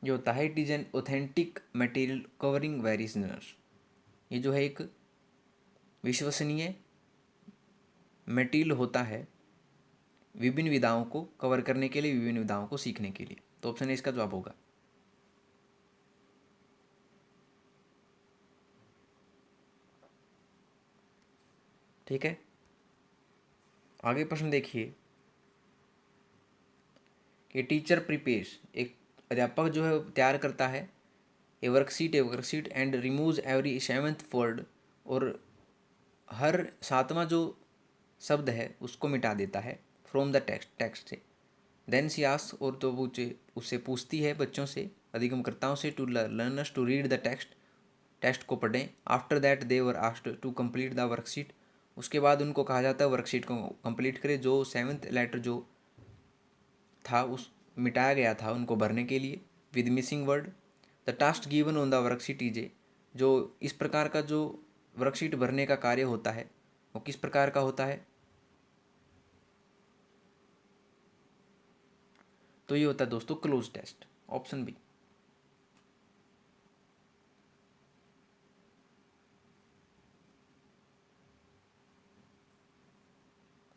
जो होता है it is an authentic material covering various genres, ये जो है एक विश्वसनीय मटेरियल होता है विभिन्न विधाओं को कवर करने के लिए, विभिन्न विधाओं को सीखने के लिए। तो ऑप्शन ए इसका जवाब होगा। ठीक है, आगे प्रश्न देखिए, कि टीचर प्रिपेयर्स, एक अध्यापक जो है तैयार करता है ए worksheet and removes every seventh word, और हर सातवां जो शब्द है उसको मिटा देता है फ्रॉम द टेक्स्ट से। देन सी आस्क्स, और तो वो उससे पूछती है बच्चों से, अधिगमकर्ताओं से, to learners to read the text को पढ़ें। After that they were asked to complete the worksheet, उसके बाद उनको कहा जाता है वर्कशीट को कंप्लीट करें, जो सेवन्थ लेटर जो था उस मिटाया गया था उनको भरने के लिए with missing word. The task given on the worksheet is a, जो इस प्रकार का जो वर्कशीट भरने का कार्य होता है वो किस प्रकार का होता है, तो ये होता है दोस्तों क्लोज टेस्ट, ऑप्शन बी।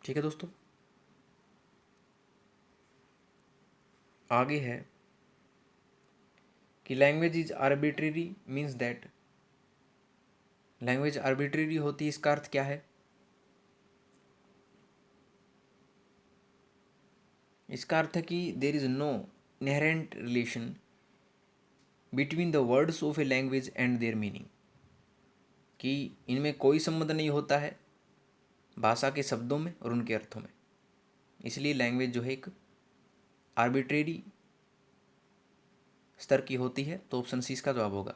ठीक है दोस्तों, आगे है कि language is arbitrary means that, language arbitrary होती है इसका अर्थ क्या है, इसका अर्थ है कि there is no inherent relation between the words of a language and their meaning, कि इनमें कोई संबंध नहीं होता है भाषा के शब्दों में और उनके अर्थों में, इसलिए लैंग्वेज जो है एक आर्बिट्रेरी स्तर की होती है। तो ऑप्शन सी इसका जवाब होगा।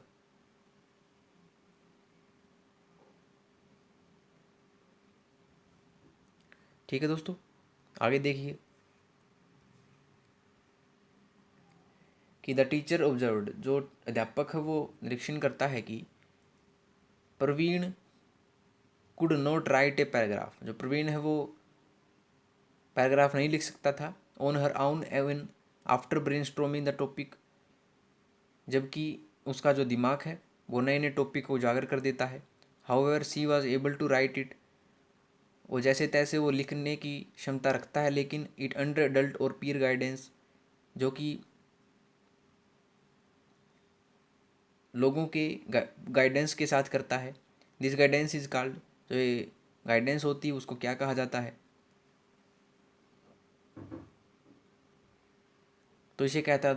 ठीक है दोस्तों, आगे देखिए, कि द टीचर ऑब्जर्व्ड, जो अध्यापक है वो निरीक्षण करता है कि Praveen could not write a paragraph, जो प्रवीण है वो पैराग्राफ नहीं लिख सकता था on her own even after brainstorming the topic, जबकि उसका जो दिमाग है वो नए नए टॉपिक को उजागर कर देता है। However she was able to write it, वो जैसे तैसे वो लिखने की क्षमता रखता है, लेकिन इट अंडर अडल्ट और पीयर गाइडेंस, जो कि लोगों के गाइडेंस के साथ करता है। दिस गाइडेंस इज कॉल्ड, जो ये गाइडेंस होती है उसको क्या कहा जाता है, तो इसे कहता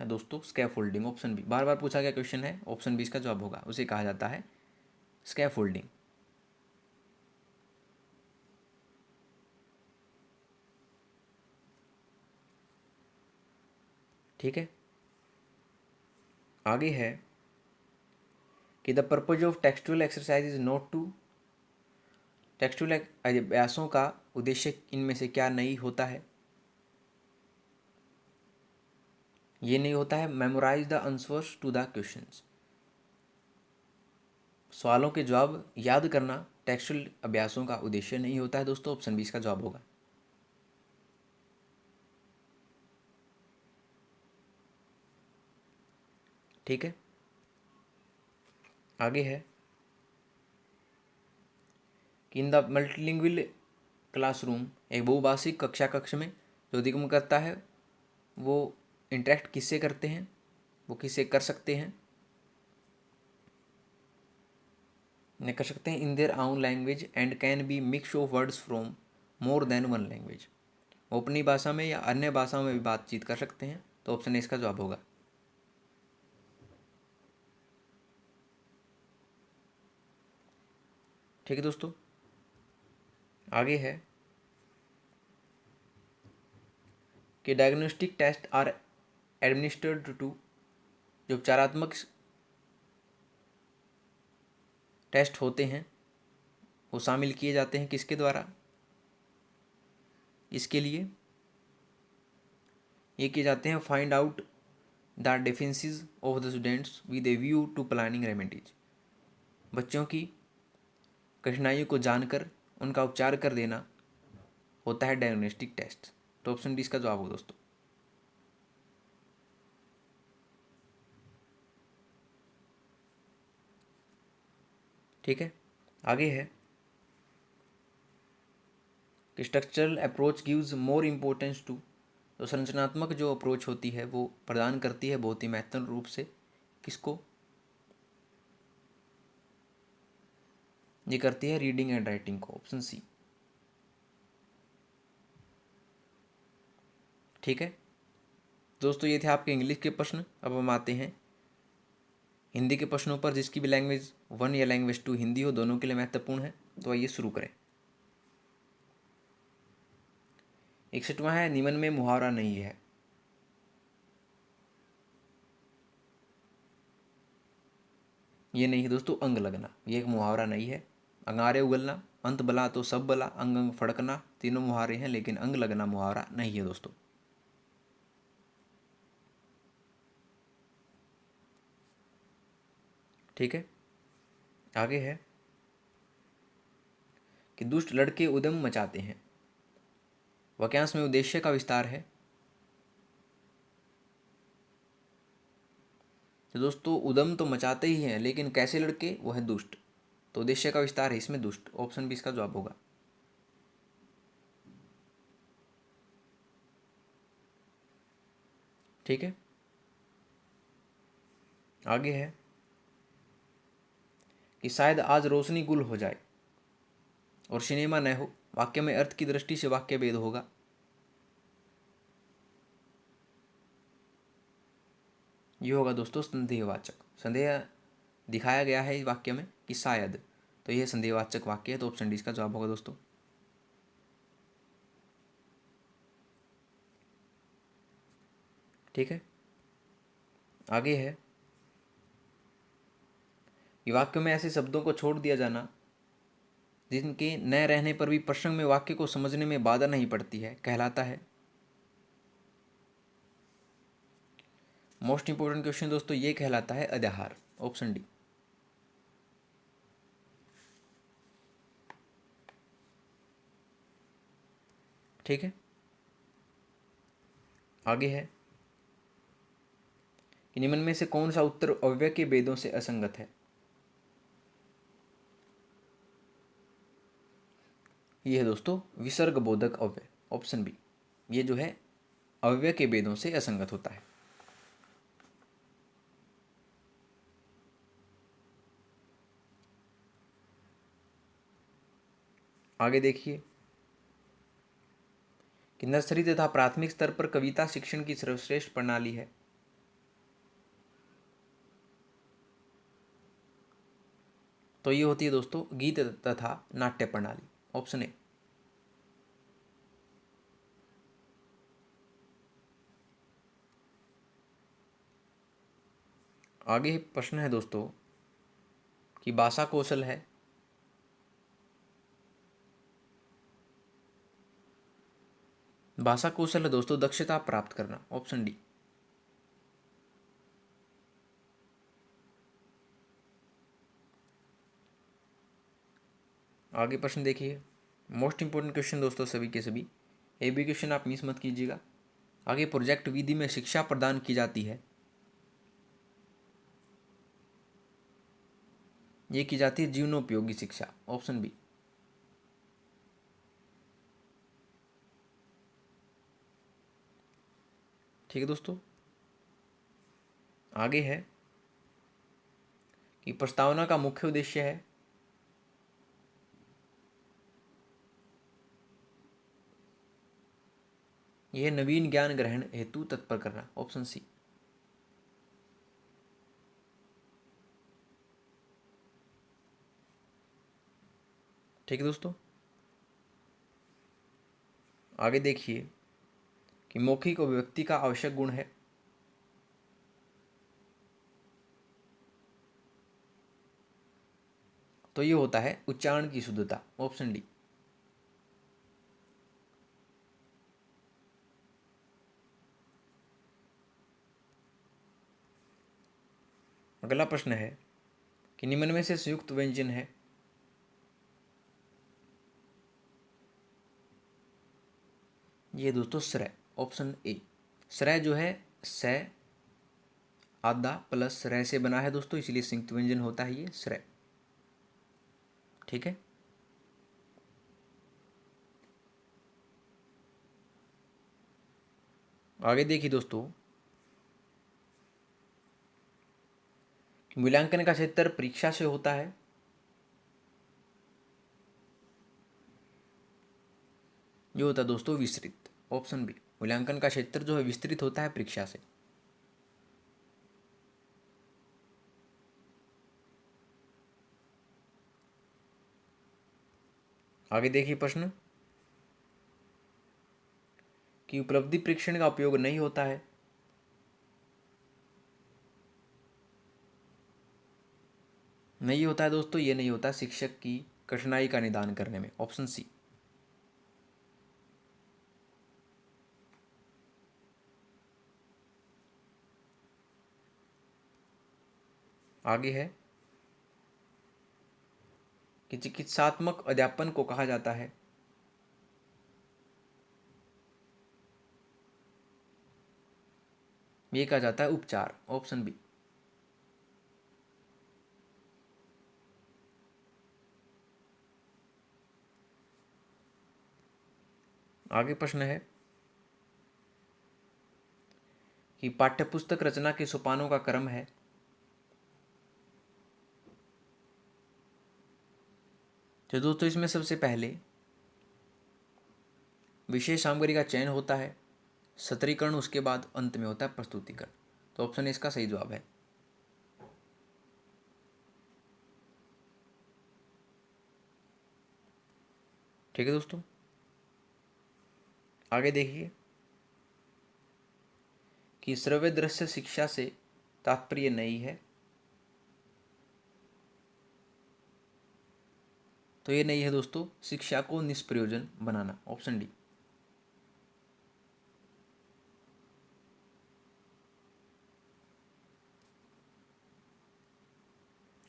है दोस्तों स्कैफोल्डिंग। ऑप्शन बी, बार बार पूछा गया क्वेश्चन है, ऑप्शन बी इसका जवाब होगा, उसे कहा जाता है स्कैफोल्डिंग। ठीक है, आगे है कि the purpose of textual exercise is not to, textual अभ्यासों का उद्देश्य इनमें से क्या नहीं होता है, ये नहीं होता है memorize the answers to the questions, सवालों के जवाब याद करना टेक्सचुअल अभ्यासों का उद्देश्य नहीं होता है दोस्तों। ऑप्शन बी इसका जवाब होगा। ठीक है, आगे है कि इन द मल्टीलिंगुअल क्लासरूम, एक बहुभाषिक कक्ष में जो अधिगम करता है वो इंटरेक्ट किससे करते हैं, वो किससे कर सकते हैं, नहीं कर सकते हैं इन देयर आउन language and can be mix of words from more than one language, वो अपनी भाषा में या अन्य भाषाओं में भी बातचीत कर सकते हैं। तो ऑप्शन ए इसका जवाब होगा। ठीक है दोस्तों, आगे है कि diagnostic test are administered to, जो उपचारात्मक टेस्ट होते हैं वो शामिल किए जाते हैं किसके द्वारा? इसके लिए ये किए जाते हैं find out the differences of the students with a view to planning remedies. बच्चों की कठिनाइयों को जानकर उनका उपचार कर देना होता है डायग्नोस्टिक टेस्ट। तो ऑप्शन डी इसका जवाब हो दोस्तों। ठीक है, आगे है कि structural approach gives more importance to. तो संरचनात्मक जो अप्रोच होती है वो प्रदान करती है बहुत ही महत्वपूर्ण रूप से किसको? ये करती है रीडिंग एंड राइटिंग को, ऑप्शन सी। ठीक है दोस्तों, ये थे आपके इंग्लिश के प्रश्न। अब हम आते हैं हिंदी के प्रश्नों पर, जिसकी भी लैंग्वेज 1 या लैंग्वेज 2 हिंदी हो, दोनों के लिए महत्वपूर्ण है। तो आइए शुरू करें। 61वां है निम्न में मुहावरा नहीं है। ये नहीं है दोस्तों, अंग लगना, ये एक मुहावरा नहीं है। अंगारे उगलना, अंत बला तो सब बला, अंग अंग फड़कना, तीनों मुहावरे हैं, लेकिन अंग लगना मुहावरा नहीं है दोस्तों। ठीक है, आगे है कि दुष्ट लड़के उद्यम मचाते हैं। वाक्यांश में उद्देश्य का विस्तार है। तो दोस्तों उद्यम तो मचाते ही हैं, लेकिन कैसे लड़के? वो है दुष्ट। तो उद्देश्य का विस्तार है इसमें दुष्ट, ऑप्शन बी इसका जवाब होगा। ठीक है, आगे है कि शायद आज रोशनी गुल हो जाए और सिनेमा न हो। वाक्य में अर्थ की दृष्टि से वाक्य भेद होगा। ये होगा दोस्तों संदेहवाचक। संदेह दिखाया गया है इस वाक्य में कि शायद, तो यह संदेहवाचक वाक्य है। तो ऑप्शन डी इसका जवाब होगा दोस्तों। ठीक है, आगे है कि वाक्य में ऐसे शब्दों को छोड़ दिया जाना जिनके न रहने पर भी प्रसंग में वाक्य को समझने में बाधा नहीं पड़ती है, कहलाता है। मोस्ट इंपोर्टेंट क्वेश्चन दोस्तों, ये कहलाता है अध्याहार, ऑप्शन डी। ठीक है, आगे है कि निम्न में से कौन सा उत्तर अव्यय के भेदों से असंगत है? ये है दोस्तों विसर्ग बोधक अव्यय, ऑप्शन बी। ये जो है अव्यय के भेदों से असंगत होता है। आगे देखिए कि नर्सरी तथा प्राथमिक स्तर पर कविता शिक्षण की सर्वश्रेष्ठ प्रणाली है। तो ये होती है दोस्तों गीत तथा नाट्य प्रणाली, ऑप्शन ए। आगे प्रश्न है दोस्तों कि भाषा कौशल है। भाषा कौशल है दोस्तों दक्षता प्राप्त करना, ऑप्शन डी। आगे प्रश्न देखिए, मोस्ट इंपोर्टेंट क्वेश्चन दोस्तों सभी के सभी। ए बी क्वेश्चन आप मिस मत कीजिएगा। आगे प्रोजेक्ट विधि में शिक्षा प्रदान की जाती है। ये की जाती है जीवनोपयोगी शिक्षा, ऑप्शन बी। ठीक है दोस्तों, आगे है कि प्रस्तावना का मुख्य उद्देश्य है। यह नवीन ज्ञान ग्रहण हेतु तत्पर करना, ऑप्शन सी। ठीक है दोस्तों, आगे देखिए कि मौखिक अभिव्यक्ति का आवश्यक गुण है। तो ये होता है उच्चारण की शुद्धता, ऑप्शन डी। अगला प्रश्न है कि निम्न में से संयुक्त व्यंजन है। ये दोस्तों श्रय, ऑप्शन ए। श्रय जो है स आधा प्लस रय से बना है दोस्तों, इसलिए संयुक्त व्यंजन होता है ये श्रय। ठीक है। आगे देखिए दोस्तों, मूल्यांकन का क्षेत्र परीक्षा से होता है। ये होता है दोस्तों विस्तृत, ऑप्शन बी। मूल्यांकन का क्षेत्र जो है विस्तृत होता है परीक्षा से। आगे देखिए प्रश्न कि उपलब्धि परीक्षण का उपयोग नहीं होता है। नहीं होता है दोस्तों, ये नहीं होता शिक्षक की कठिनाई का निदान करने में, ऑप्शन सी। आगे है कि चिकित्सात्मक अध्यापन को कहा जाता है। ये कहा जाता है उपचार, ऑप्शन बी। आगे प्रश्न है कि पाठ्यपुस्तक रचना के सोपानों का क्रम है। तो दोस्तों इसमें सबसे पहले विषय सामग्री का चयन होता है, सत्रीकरण, उसके बाद अंत में होता है प्रस्तुतिकरण। तो ऑप्शन इसका सही जवाब है। ठीक है दोस्तों, आगे देखिए कि श्रव्य दृश्य शिक्षा से तात्पर्य नहीं है। तो ये नहीं है दोस्तों शिक्षा को निष्प्रयोजन बनाना, ऑप्शन डी।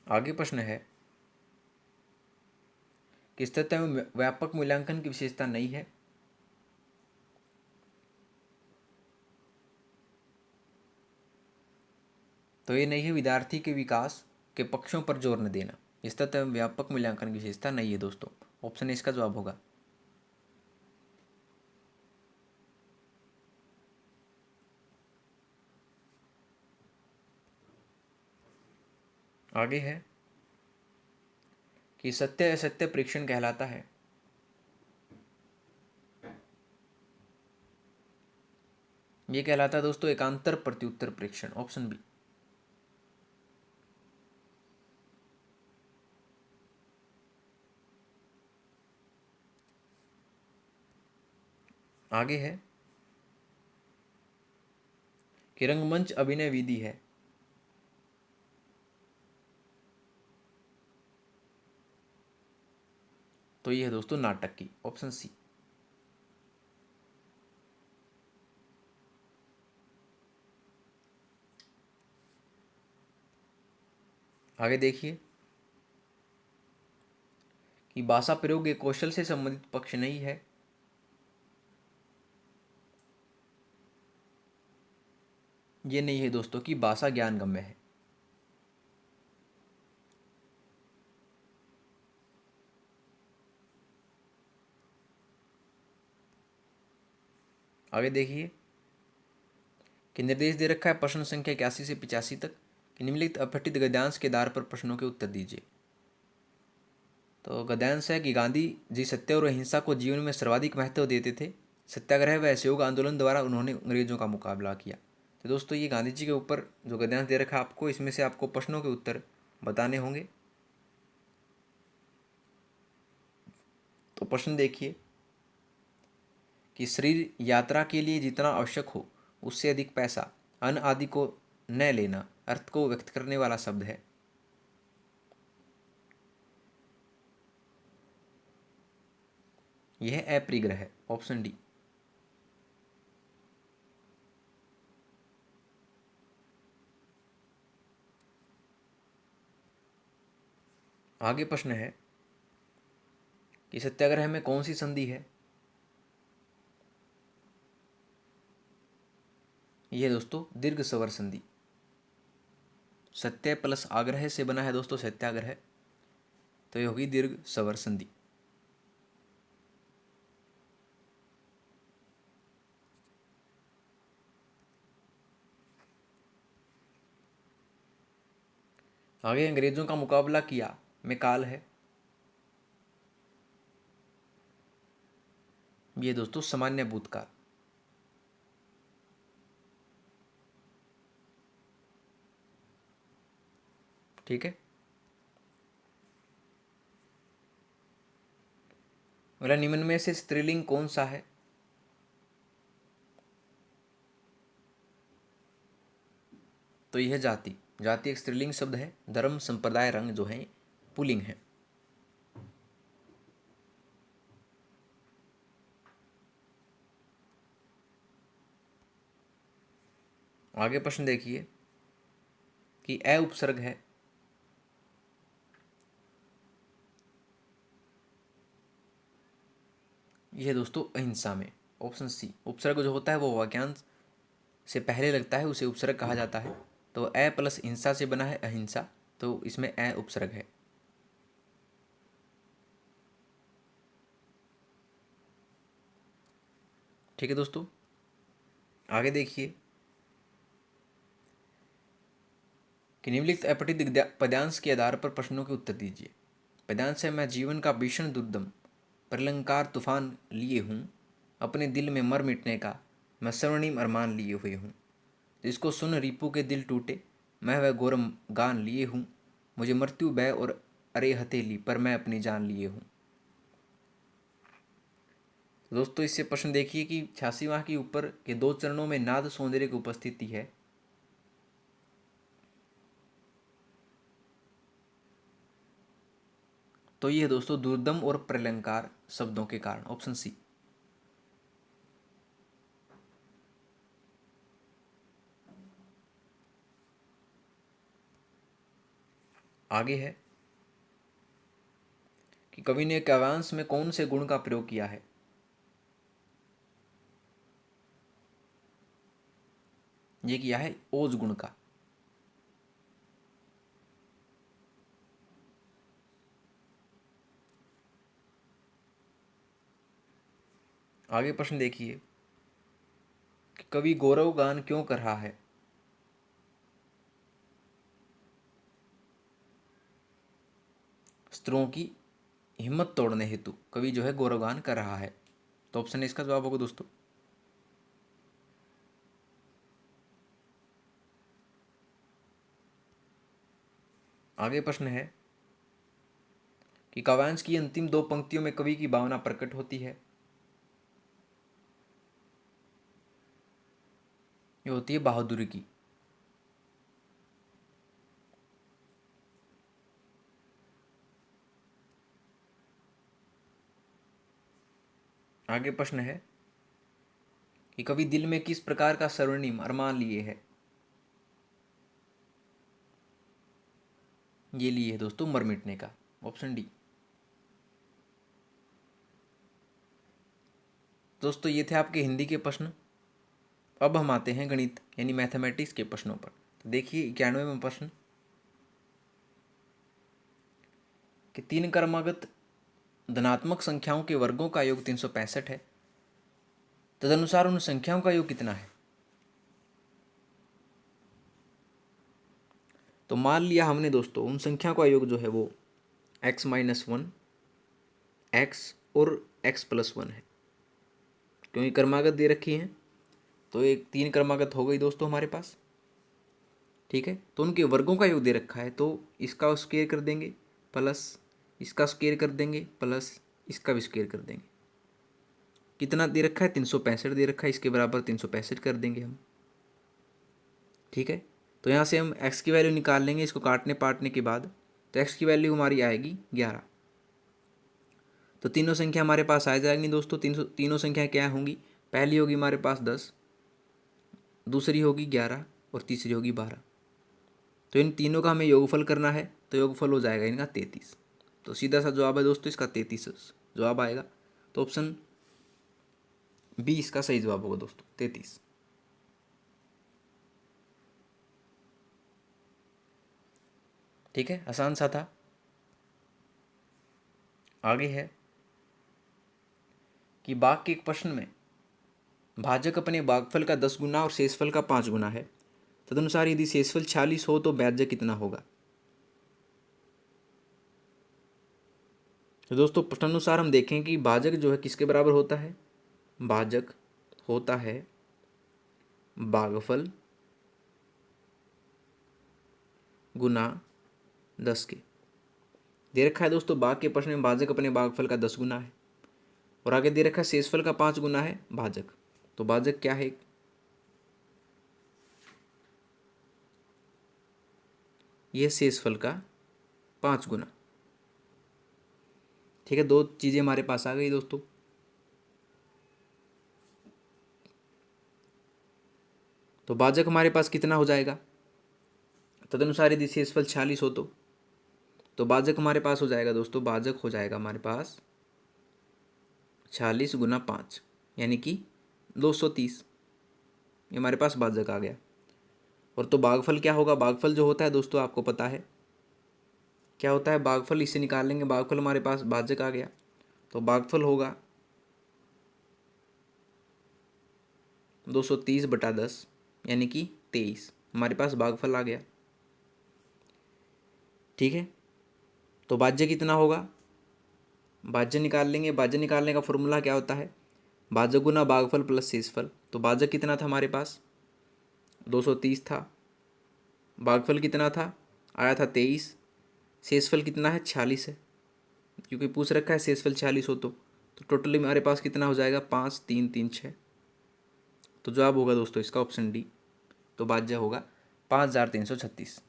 आगे प्रश्न है कि तथ्य में व्यापक मूल्यांकन की विशेषता नहीं है। तो ये नहीं है विद्यार्थी के विकास के पक्षों पर जोर न देना। इस तथ्य में व्यापक मूल्यांकन की विशेषता नहीं है दोस्तों, ऑप्शन इसका जवाब होगा। आगे है कि सत्य असत्य परीक्षण कहलाता है। ये कहलाता है दोस्तों एकांतर प्रत्युत्तर परीक्षण, ऑप्शन बी। आगे है कि रंगमंच अभिनय विधि है। तो ये है दोस्तों नाटक की, ऑप्शन सी। आगे देखिए कि भाषा प्रयोग एक कौशल से संबंधित पक्ष नहीं है। ये नहीं है दोस्तों कि भाषा ज्ञान गम्य है। आगे देखिए कि निर्देश दे रखा है प्रश्न संख्या 81 से 85 तक कि निम्नलिखित अपठित गद्यांश के आधार पर प्रश्नों के उत्तर दीजिए। तो गद्यांश है कि गांधी जी सत्य और अहिंसा को जीवन में सर्वाधिक महत्व देते थे। सत्याग्रह व असहयोग आंदोलन द्वारा उन्होंने अंग्रेजों का मुकाबला किया। तो दोस्तों ये गांधी जी के ऊपर जो गद्यांश दे रखा है आपको, इसमें से आपको प्रश्नों के उत्तर बताने होंगे। तो प्रश्न देखिए कि शरीर यात्रा के लिए जितना आवश्यक हो उससे अधिक पैसा, अन्न आदि को न लेना अर्थ को व्यक्त करने वाला शब्द है। यह अपरिग्रह है, ऑप्शन डी। आगे प्रश्न है कि सत्याग्रह में कौन सी संधि है। यह दोस्तों दीर्घ स्वर संधि। सत्य प्लस आग्रह से बना है दोस्तों सत्याग्रह, तो यह होगी दीर्घ स्वर संधि। आगे अंग्रेजों का मुकाबला किया में काल है। ये दोस्तों सामान्य भूतकाल। ठीक है। अगला, निम्न में से स्त्रीलिंग कौन सा है। तो यह जाति। जाति एक स्त्रीलिंग शब्द है। धर्म, संप्रदाय, रंग जो है पुल्लिंग है। आगे प्रश्न देखिए कि अ उपसर्ग है। यह दोस्तों अहिंसा में, ऑप्शन सी। उपसर्ग जो होता है वो वाक्यांश से पहले लगता है, उसे उपसर्ग कहा जाता है। तो अ प्लस हिंसा से बना है अहिंसा, तो इसमें अ उपसर्ग है। ठीक है दोस्तों, आगे देखिए कि निम्नलिखित अपठित पद्यांश के आधार पर प्रश्नों के उत्तर दीजिए। पद्यांश है, मैं जीवन का भीषण दुर्दम प्रलंकार तूफान लिए हूँ, अपने दिल में मर मिटने का मैं स्वर्णिम अरमान लिए हुए हूँ। जिसको सुन रिपु के दिल टूटे, मैं वह गौरम गान लिए हूँ, मुझे मृत्यु भय और अरे हथेली पर मैं अपनी जान लिए हूँ। तो दोस्तों इससे प्रश्न देखिए कि 86वां के ऊपर के दो चरणों में नाद सौंदर्य की उपस्थिति है। तो ये दोस्तों दुर्दम और प्रलंकार शब्दों के कारण, ऑप्शन सी। आगे है कि कवि ने काव्यांश में कौन से गुण का प्रयोग किया है। ये किया है ओज गुण का। आगे प्रश्न देखिए कि कवि गौरव गान क्यों कर रहा है। स्त्रियों की हिम्मत तोड़ने हेतु कवि जो है गौरव गान कर रहा है। तो ऑप्शन इसका जवाब होगा दोस्तों। आगे प्रश्न है कि काव्यांश की अंतिम दो पंक्तियों में कवि की भावना प्रकट होती है। ये होती है बहादुरी की। आगे प्रश्न है कि कवि दिल में किस प्रकार का स्वर्णिम अरमान लिए है। ये लिए है दोस्तों मर मिटने का, ऑप्शन डी। दोस्तों ये थे आपके हिंदी के प्रश्न। अब हम आते हैं गणित यानी मैथमेटिक्स के प्रश्नों पर। तो देखिए 91वां प्रश्न कि तीन क्रमागत धनात्मक संख्याओं के वर्गों का योग 365 है, तदनुसार उन संख्याओं का योग कितना है। तो मान लिया हमने दोस्तों उन संख्याओं का योग जो है वो x-1, x और x+1 है। क्योंकि क्रमागत दे रखी है तो एक तीन क्रमागत हो गई दोस्तों हमारे पास। ठीक है, तो उनके वर्गों का योग दे रखा है, तो इसका स्क्वायर कर देंगे प्लस इसका स्क्वायर कर देंगे प्लस इसका भी स्क्वायर कर देंगे। कितना दे रखा है 365 दे रखा है, इसके बराबर 365 कर देंगे हम। ठीक है, तो यहाँ से हम x की वैल्यू निकाल लेंगे इसको काटने पाटने के बाद। तो x की वैल्यू हमारी आएगी 11। तो तीनों संख्या हमारे पास आ जाएंगी दोस्तों। तीनों संख्या क्या होंगी, पहली होगी हमारे पास 10, दूसरी होगी 11 और तीसरी होगी 12। तो इन तीनों का हमें योगफल करना है, तो योगफल हो जाएगा इनका 33। तो सीधा सा जवाब है दोस्तों इसका 33 जवाब आएगा। तो ऑप्शन बी इसका सही जवाब होगा दोस्तों, 33। ठीक है, आसान सा था। आगे है कि भाग के एक प्रश्न में भाजक अपने भागफल का 10 गुना और शेषफल का 5 गुना है, तदनुसार यदि शेषफल 46 हो तो भाज्य कितना होगा। तो दोस्तों प्रश्नानुसार हम देखें कि भाजक जो है किसके बराबर होता है, भाजक होता है भागफल गुना 10 के। दे रखा है दोस्तों भाग के प्रश्न में भाजक अपने भागफल का 10 गुना है, और आगे दे रखा है शेषफल का 5 गुना है भाजक। तो भाजक क्या है, यह शेषफल का 5 गुना। ठीक है, दो चीजें हमारे पास आ गई दोस्तों। तो भाजक हमारे पास कितना हो जाएगा, तदनुसार यदि शेषफल 46 हो तो भाजक हमारे पास हो जाएगा दोस्तों, भाजक हो जाएगा हमारे पास 46 गुना 5 यानी कि 230। ये हमारे पास भाजक आ गया। और तो भागफल क्या होगा, भागफल जो होता है दोस्तों आपको पता है क्या होता है, भागफल इससे निकाल लेंगे। भागफल हमारे पास भाजक आ गया, तो भागफल होगा 230/10 यानी कि 23। हमारे पास भागफल आ गया। ठीक है, तो भाज्य कितना होगा, भाज्य निकाल लेंगे। भाज्य निकालने का फॉर्मूला क्या होता है, भाजक गुना भागफल प्लस शेषफल। तो भाजक कितना था हमारे पास, 230 था। भागफल कितना था, आया था 23। शेषफल कितना है, 46 है, क्योंकि पूछ रखा है शेषफल 46 हो तो टोटली हमारे पास कितना हो जाएगा, 5 3 3 6। तो जवाब होगा दोस्तों इसका ऑप्शन डी। तो भाज्य होगा 5336।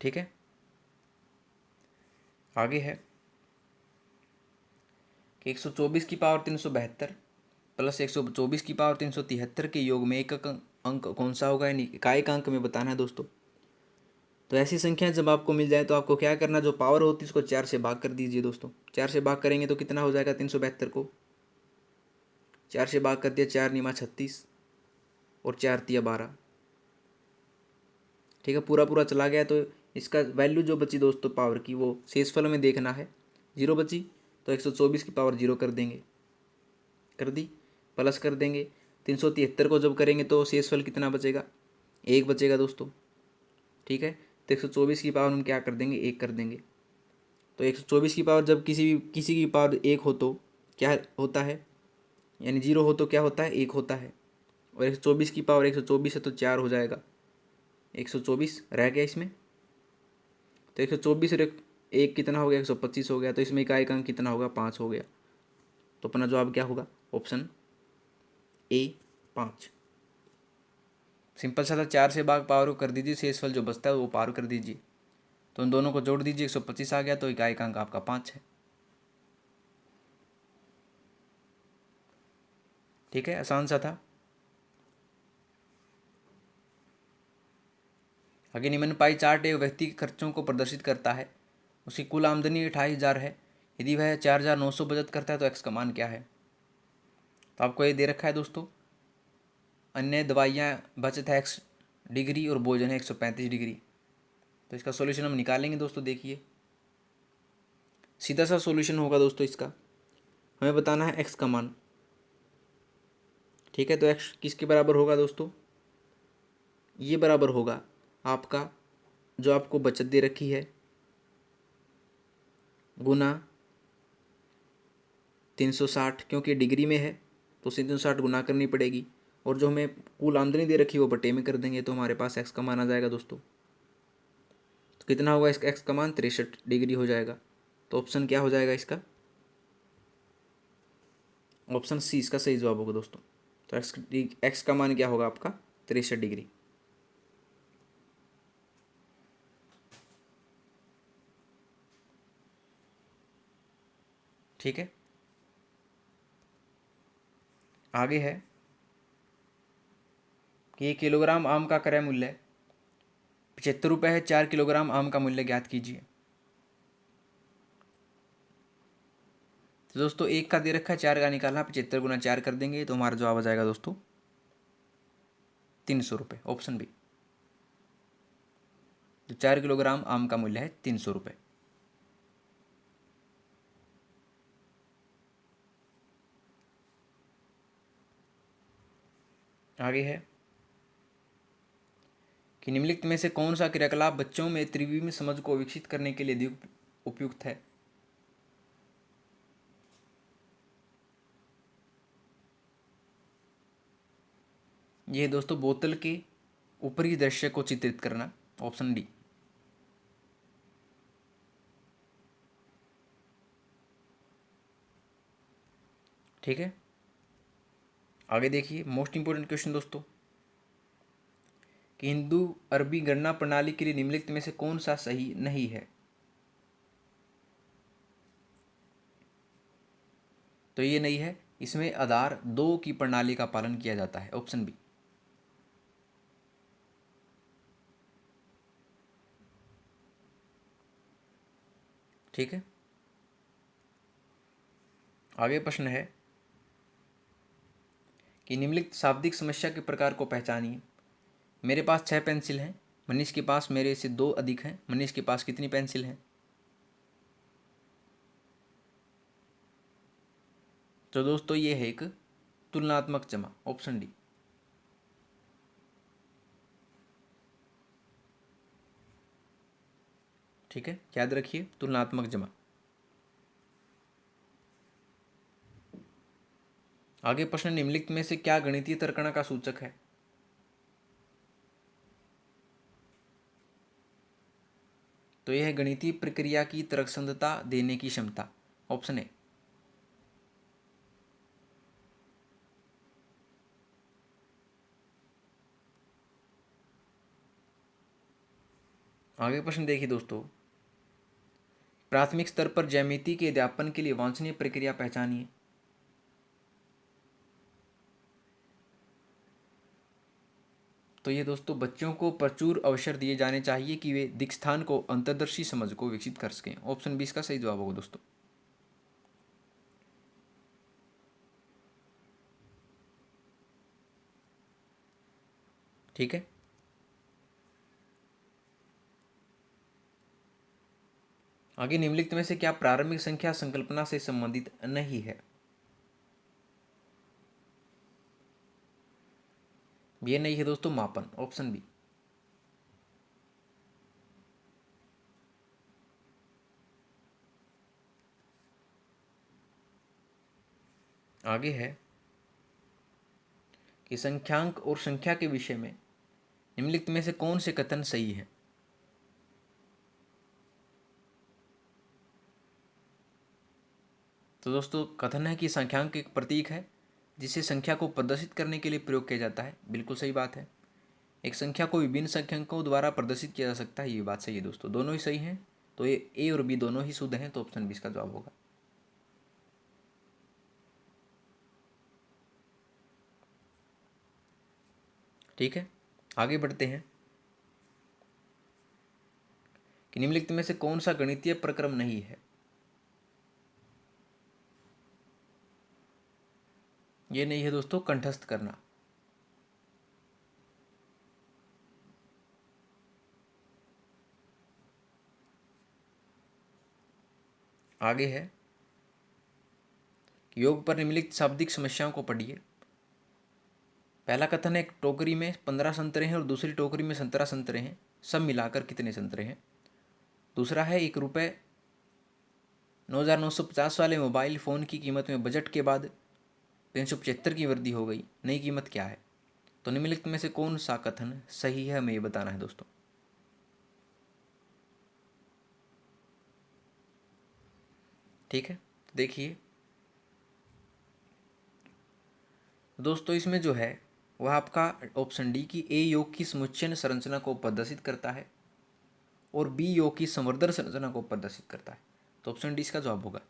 ठीक है, आगे है कि 124 की पावर 372 प्लस 124 की पावर 373 के योग में एक अंक कौन सा होगा, यानी इकाई का अंक में बताना है दोस्तों। तो ऐसी संख्या जब आपको मिल जाए तो आपको क्या करना, जो पावर होती है उसको 4 से भाग कर दीजिए दोस्तों। 4 से भाग करेंगे तो कितना हो जाएगा, 372 को 4 से भाग कर दिया, 4 निमा 36 और 4 तिया 12। ठीक है, पूरा पूरा चला गया। तो इसका वैल्यू जो बची दोस्तों पावर की, वो शेषफल में देखना है, 0 बची। तो 124 की पावर 0 कर देंगे, कर दी, प्लस कर देंगे। 373 को जब करेंगे तो शेषफल कितना बचेगा, 1 बचेगा दोस्तों। ठीक है, तो 124 की पावर हम क्या कर देंगे, 1 कर देंगे। तो 124 की पावर जब किसी की पावर 1 हो तो क्या होता है, यानी 0 हो तो क्या होता है, 1 होता है। और 124 की पावर 124 है तो 4 हो जाएगा, 124 रह गया इसमें। तो 124 और 1 कितना हो गया, 125 हो गया। तो इसमें इकाई का अंक कितना होगा, 5 हो गया। तो अपना जवाब क्या होगा, ऑप्शन ए 5। सिंपल सा था, 4 से भाग पावर को कर दीजिए, शेषफल जो बचता है वो पावर कर दीजिए। तो उन दोनों को जोड़ दीजिए, 125 आ गया। तो इकाई का अंक आपका 5 है। ठीक है, आसान सा था। आगे निम्न पाई चार्ट एक व्यक्ति के खर्चों को प्रदर्शित करता है। उसकी कुल आमदनी 28,000 है। यदि वह 4,900 बचत करता है तो एक्स का मान क्या है। तो आपको ये दे रखा है दोस्तों, अन्य दवाइयाँ बचत है एक्स डिग्री और भोजन है 135 डिग्री। तो इसका सॉल्यूशन हम निकालेंगे दोस्तों। देखिए सीधा सा सॉल्यूशन होगा दोस्तों इसका, हमें बताना है एक्स का मान। ठीक है, तो एक्स किसके बराबर होगा दोस्तों, ये बराबर होगा आपका जो आपको बचत दे रखी है गुना 360, क्योंकि डिग्री में है तो 360 गुना करनी पड़ेगी। और जो हमें कुल आमदनी दे रखी है वो बटे में कर देंगे, तो हमारे पास एक्स का मान आ जाएगा दोस्तों। तो कितना होगा इसका, एक्स का मान 63 डिग्री हो जाएगा। तो ऑप्शन क्या हो जाएगा इसका, ऑप्शन सी इसका सही जवाब होगा दोस्तों। तो एक्स का मान क्या होगा आपका, 63 डिग्री। ठीक है। आगे है कि 1 किलोग्राम आम का क्रय मूल्य 75 रुपये है। 4 किलोग्राम आम का मूल्य ज्ञात कीजिए। तो दोस्तों 1 का दे रखा है, 4 का निकालना, 75 गुना 4 कर देंगे तो हमारा जवाब आ जाएगा दोस्तों 300 रुपये, ऑप्शन बी। तो 4 किलोग्राम आम का मूल्य है 300 रुपये। आगे है कि निम्नलिखित में से कौन सा क्रियाकलाप बच्चों में त्रिविम समझ को विकसित करने के लिए अधिक उपयुक्त है। यह दोस्तों बोतल के ऊपरी दृश्य को चित्रित करना, ऑप्शन डी। ठीक है। आगे देखिए मोस्ट इंपोर्टेंट क्वेश्चन दोस्तों कि हिंदू अरबी गणना प्रणाली के लिए निम्नलिखित में से कौन सा सही नहीं है। तो ये नहीं है, इसमें आधार 2 की प्रणाली का पालन किया जाता है, ऑप्शन बी। ठीक है। आगे प्रश्न है कि निम्नलिखित शाब्दिक समस्या के प्रकार को पहचानिए। मेरे पास 6 पेंसिल हैं, मनीष के पास मेरे से 2 अधिक हैं। मनीष के पास कितनी पेंसिल हैं। तो दोस्तों ये है एक तुलनात्मक जमा, ऑप्शन डी। ठीक है, याद रखिए तुलनात्मक जमा। आगे प्रश्न, निम्नलिखित में से क्या गणितीय तर्कणा का सूचक है। तो यह है गणितीय प्रक्रिया की तर्कसंगतता देने की क्षमता, ऑप्शन ए। आगे प्रश्न देखिए दोस्तों, प्राथमिक स्तर पर ज्यामिति के अध्यापन के लिए वांछनीय प्रक्रिया पहचानिए। तो ये दोस्तों बच्चों को प्रचुर अवसर दिए जाने चाहिए कि वे दिक्स्थान को अंतर्दर्शी समझ को विकसित कर सकें, ऑप्शन बी इसका सही जवाब होगा दोस्तों। ठीक है। आगे निम्नलिखित में से क्या प्रारंभिक संख्या संकल्पना से संबंधित नहीं है। ये नहीं है दोस्तों मापन, ऑप्शन बी। आगे है कि संख्यांक और संख्या के विषय में निम्नलिखित में से कौन से कथन सही है। तो दोस्तों कथन है कि संख्यांक एक प्रतीक है जिसे संख्या को प्रदर्शित करने के लिए प्रयोग किया जाता है, बिल्कुल सही बात है। एक संख्या को विभिन्न संख्यांकों द्वारा प्रदर्शित किया जा सकता है, ये बात सही है दोस्तों, दोनों ही सही हैं। तो ये ए और बी दोनों ही शुद्ध हैं, तो ऑप्शन बी इसका जवाब होगा। ठीक है, आगे बढ़ते हैं कि निम्नलिखित में से कौन सा गणितीय प्रक्रम नहीं है। ये नहीं है दोस्तों कंठस्थ करना। आगे है कि योग पर निम्नलिखित शाब्दिक समस्याओं को पढ़िए। पहला कथन है एक टोकरी में 15 संतरे हैं और दूसरी टोकरी में 17 संतरे हैं, सब मिलाकर कितने संतरे हैं। दूसरा है 1 रुपये 9,950 वाले मोबाइल फ़ोन की कीमत में बजट के बाद 375 की वृद्धि हो गई, नई कीमत क्या है। तो निम्नलिखित में से कौन सा कथन सही है, हमें ये बताना है दोस्तों। ठीक है, तो देखिए दोस्तों इसमें जो है वह आपका ऑप्शन डी की ए योग की समुच्चयन संरचना को प्रदर्शित करता है और बी योग की संवर्धन संरचना को प्रदर्शित करता है, तो ऑप्शन डी इसका जवाब होगा।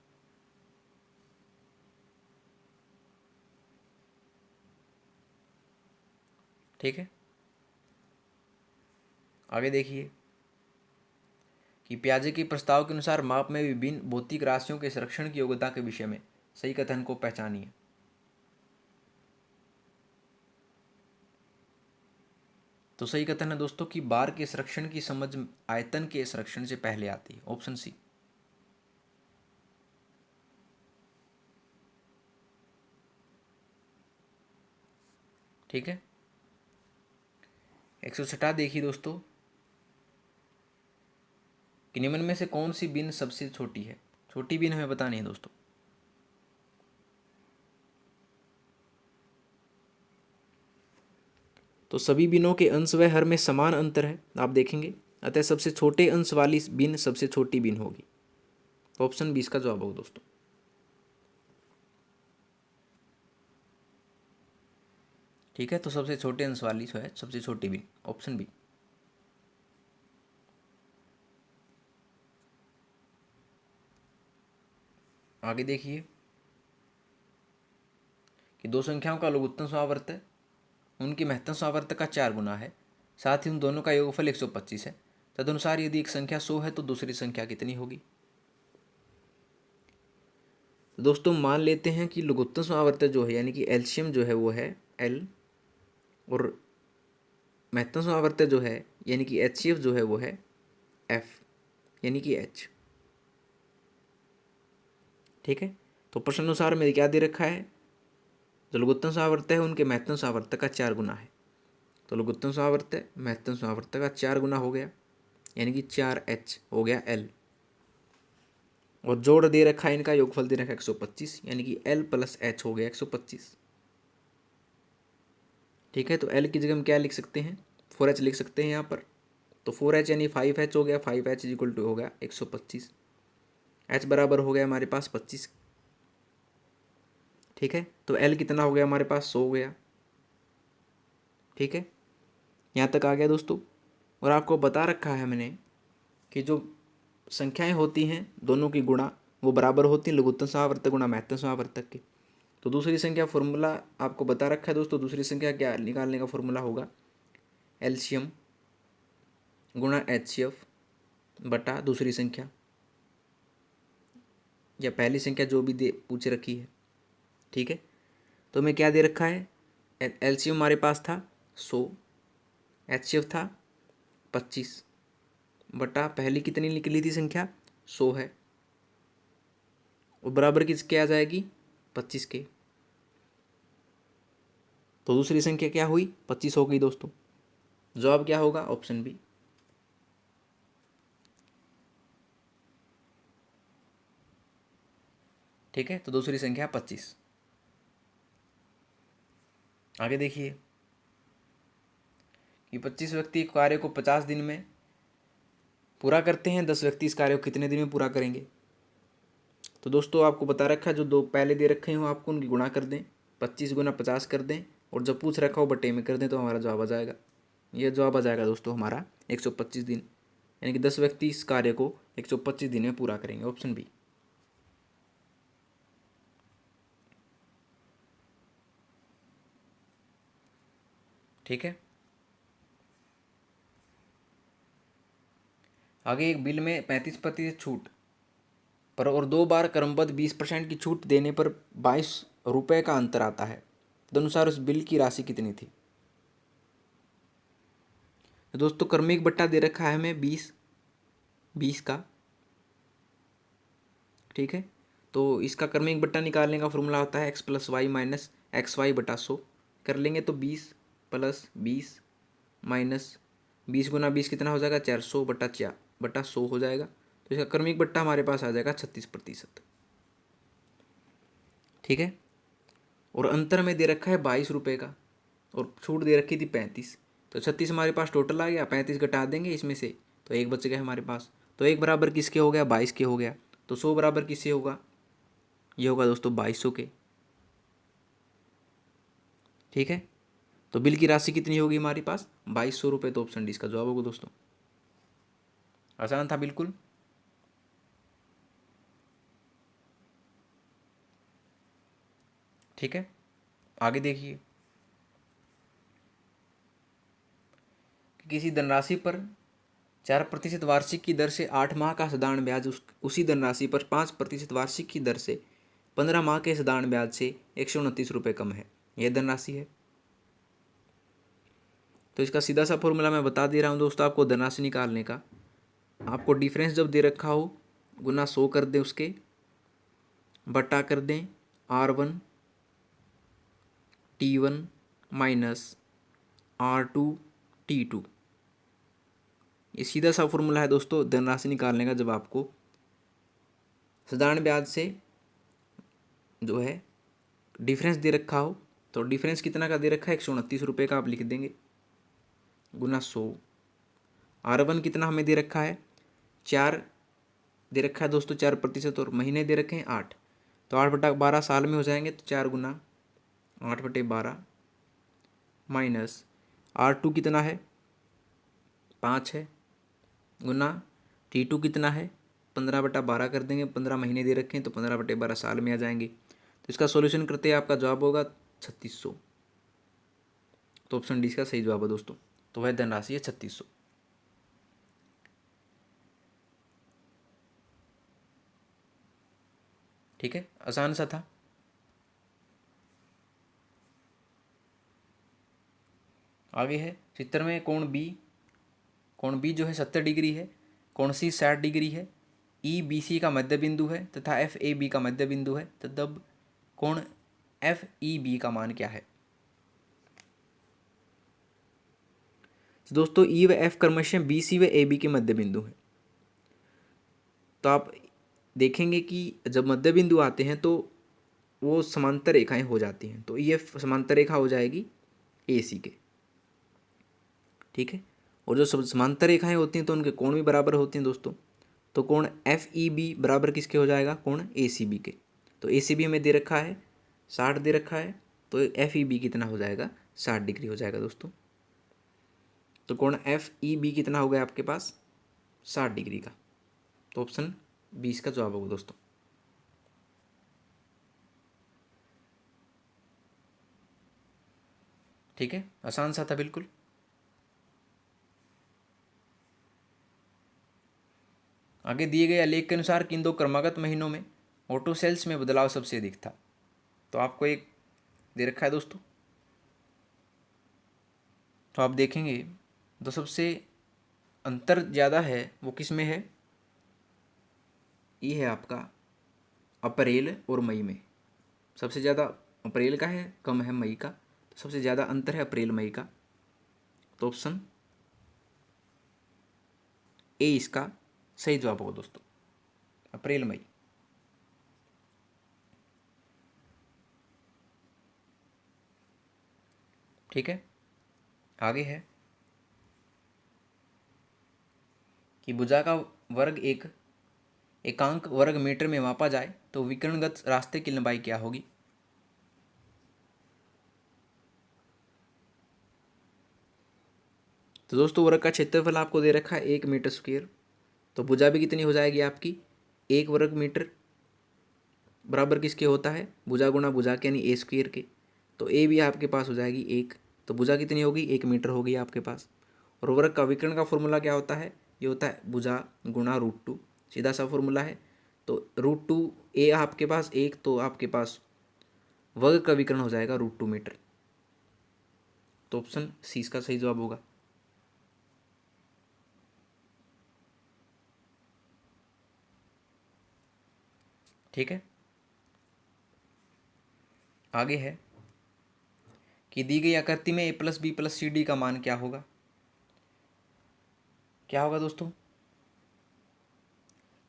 ठीक है, आगे देखिए कि पियाजे के प्रस्ताव के अनुसार माप में विभिन्न भौतिक राशियों के संरक्षण की योग्यता के विषय में सही कथन को पहचानिए। तो सही कथन है दोस्तों कि बार के संरक्षण की समझ आयतन के संरक्षण से पहले आती है, ऑप्शन सी। ठीक है, 106 देखिए दोस्तों कि निम्न में से कौन सी बिन सबसे छोटी है। छोटी बिन हमें बतानी है दोस्तों। तो सभी बिनों के अंश व हर में समान अंतर है, आप देखेंगे, अतः सबसे छोटे अंश वाली बिन सबसे छोटी बिन होगी। ऑप्शन 20 का जवाब होगा दोस्तों। ठीक है, तो सबसे छोटे अंश वाली जो है सबसे छोटी बिन, ऑप्शन बी। आगे देखिए कि दो संख्याओं का लघुत्तम समावर्त है, उनकी महत्तम समावर्त का 4 गुना है, साथ ही उन दोनों का योगफल 125 है। तदनुसार यदि एक संख्या 100 है तो दूसरी संख्या कितनी होगी। तो दोस्तों मान लेते हैं कि लघुत्तम समावर्त जो है यानी कि एलसीएम जो है वो है एल, और महत्तम समावर्त जो है यानी कि एचसीएफ जो है वो है एफ यानी कि एच। ठीक है, तो प्रश्नानुसार में क्या दे रखा है, जो लघुत्तम समावर्त है उनके महत्तम समावर्त का 4 गुना है। तो लघुत्तम समावर्त महत्तम समावर्त का 4 गुना हो गया यानी कि 4H हो गया L, और जोड़ दे रखा है इनका योगफल दे रखा है 125 यानी कि L + H हो गया 125। ठीक है, तो L की जगह हम क्या लिख सकते हैं, 4H लिख सकते हैं यहाँ पर। तो 4H यानी 5H हो गया, 5H = हो गया 125। H बराबर हो गया हमारे पास 25। ठीक है, तो L कितना हो गया हमारे पास 100 हो गया। ठीक है, यहाँ तक आ गया दोस्तों। और आपको बता रखा है मैंने कि जो संख्याएं होती हैं दोनों की गुणा वो बराबर होती हैं, लघुत्तम समावर्तक गुणा महत्तम समावर्तक के। तो दूसरी संख्या फॉर्मूला आपको बता रखा है दोस्तों। दूसरी संख्या क्या निकालने का फॉर्मूला होगा, एलसीएम गुणा एचसीएफ बटा दूसरी संख्या या पहली संख्या जो भी दे पूछ रखी है। ठीक है, तो हमें क्या दे रखा है, एलसीएम हमारे पास था 100, एचसीएफ था 25 बटा पहली कितनी निकली थी संख्या 100 है, और बराबर किसके आ जाएगी 25 के। तो दूसरी संख्या क्या हुई 25 हो गई दोस्तों। जवाब क्या होगा, ऑप्शन बी। ठीक है, तो दूसरी संख्या 25। आगे देखिए कि 25 व्यक्ति कार्य को 50 दिन में पूरा करते हैं, 10 व्यक्ति इस कार्य को कितने दिन में पूरा करेंगे। तो दोस्तों आपको बता रखा है जो दो पहले दे रखे हो आपको उनकी गुणा कर दें, 25 गुना 50 कर दें, और जब पूछ रखा हो बटे में कर दें, तो हमारा जवाब आ जाएगा। यह जवाब आ जाएगा दोस्तों हमारा 125 दिन, यानी कि 10 व्यक्ति इस कार्य को 125 दिन में पूरा करेंगे, ऑप्शन बी। ठीक है, आगे एक बिल में 35% छूट पर और 2 बार क्रमबद्ध 20% की छूट देने पर 22 रुपये का अंतर आता है। तदनुसार उस बिल की राशि कितनी थी। तो दोस्तों क्रमिक बट्टा दे रखा है हमें 20 का। ठीक है, तो इसका क्रमिक बट्टा निकालने का फॉर्मूला होता है x + y - xy बटा 100। कर लेंगे तो 20 + 20 माइनस 20 गुना 20 कितना हो जाएगा 400 बटा 100 हो जाएगा। तो इसका क्रमिक बट्टा हमारे पास आ जाएगा 36%। ठीक है, और अंतर में दे रखा है 22 रुपये का, और छूट दे रखी थी 35। तो 36 हमारे पास टोटल आ गया, 35 घटा देंगे इसमें से तो एक बच गया हमारे पास। तो एक बराबर किसके हो गया 22 के हो गया। तो 100 बराबर किससे होगा, ये होगा दोस्तों 2200 के। ठीक है, तो बिल की राशि कितनी होगी हमारे पास 2200 रुपये। तो ऑप्शन डी इसका जवाब होगा दोस्तों। आसान था बिल्कुल। ठीक है, आगे देखिए कि किसी धनराशि पर 4% वार्षिक की दर से 8 माह का साधारण ब्याज उसी धनराशि पर 5% वार्षिक की दर से 15 माह के साधारण ब्याज से 129 रुपये कम है, यह धनराशि है। तो इसका सीधा सा फॉर्मूला मैं बता दे रहा हूँ दोस्तों आपको धनराशि निकालने का। आपको डिफरेंस जब दे रखा हो गुना 100 कर दें, उसके बटा कर दें R1 T1 minus R2 T2। ये सीधा सा फॉर्मूला है दोस्तों धनराशि निकालने का। जब आपको साधारण ब्याज से जो है डिफरेंस दे रखा हो, तो डिफरेंस कितना का दे रखा है 129 रुपये का, आप लिख देंगे गुना 100। R1 कितना हमें दे रखा है 4 दे रखा है दोस्तों 4%, और महीने दे रखे हैं 8, तो 8/12 साल में हो जाएंगे, तो 4 गुना 8/12 माइनस R2 कितना है 5 है, गुना T2 कितना है 15/12 कर देंगे, 15 महीने दे रखे हैं तो 15/12 साल में आ जाएंगे। तो इसका सॉल्यूशन करते हैं आपका जवाब होगा 3600। तो ऑप्शन डी इसका सही जवाब है दोस्तों। तो वह धनराशि है 3600। ठीक है, आसान सा था। आगे है चित्र में कोण बी जो है 70 डिग्री है, कोण सी 60 डिग्री है, ई बी सी का मध्य बिंदु है तथा एफ ए बी का मध्य बिंदु है, तब कोण एफ ई बी का मान क्या है। तो दोस्तों ई व एफ क्रमशः बी सी व ए बी के मध्य बिंदु है। तो आप देखेंगे कि जब मध्य बिंदु आते हैं तो वो समांतर रेखाएं हो जाती हैं, तो ई एफ समांतर रेखा हो जाएगी ए सी के। ठीक है, और जो सब समांतर रेखाएं होती हैं तो उनके कोण भी बराबर होते हैं दोस्तों। तो कोण एफ ई बी बराबर किसके हो जाएगा कोण ए सी बी के। तो ए सी बी हमें दे रखा है 60 दे रखा है, तो एफ ई बी कितना हो जाएगा 60 डिग्री हो जाएगा दोस्तों। तो कोण एफ ई बी कितना हो गया आपके पास 60 डिग्री का। तो ऑप्शन 20 का जवाब होगा दोस्तों। ठीक है, आसान सा था बिल्कुल। आगे दिए गए आलेख के अनुसार किन दो क्रमागत महीनों में ऑटो सेल्स में बदलाव सबसे अधिक था। तो आपको एक दे रखा है दोस्तों, तो आप देखेंगे तो सबसे अंतर ज़्यादा है वो किस में है, ये है आपका अप्रैल और मई में। सबसे ज़्यादा अप्रैल का है, कम है मई का। तो सबसे ज़्यादा अंतर है अप्रैल मई का। तो ऑप्शन ए इसका सही जवाब होगा दोस्तों, अप्रैल मई। ठीक है, आगे है कि भुजा का वर्ग एक एकांक वर्ग मीटर में मापा जाए तो विकर्णगत रास्ते की लंबाई क्या होगी। तो दोस्तों वर्ग का क्षेत्रफल आपको दे रखा है 1 मीटर स्क्वायर। तो भुजा भी कितनी हो जाएगी आपकी 1 वर्ग मीटर बराबर किसके होता है भुजा गुणा भुजा के यानी ए स्क्वायर के। तो ए भी आपके पास हो जाएगी 1, तो भुजा कितनी होगी 1 मीटर होगी आपके पास। और वर्ग का विकर्ण का फॉर्मूला क्या होता है, ये होता है भुजा गुणा √2, सीधा सा फॉर्मूला है। तो √2 ए आपके पास 1, तो आपके पास वर्ग का विकर्ण हो जाएगा √2 मीटर। तो ऑप्शन सी इसका सही जवाब होगा। ठीक है, आगे है कि दी गई आकृति में a + b + c d का मान क्या होगा। क्या होगा दोस्तों,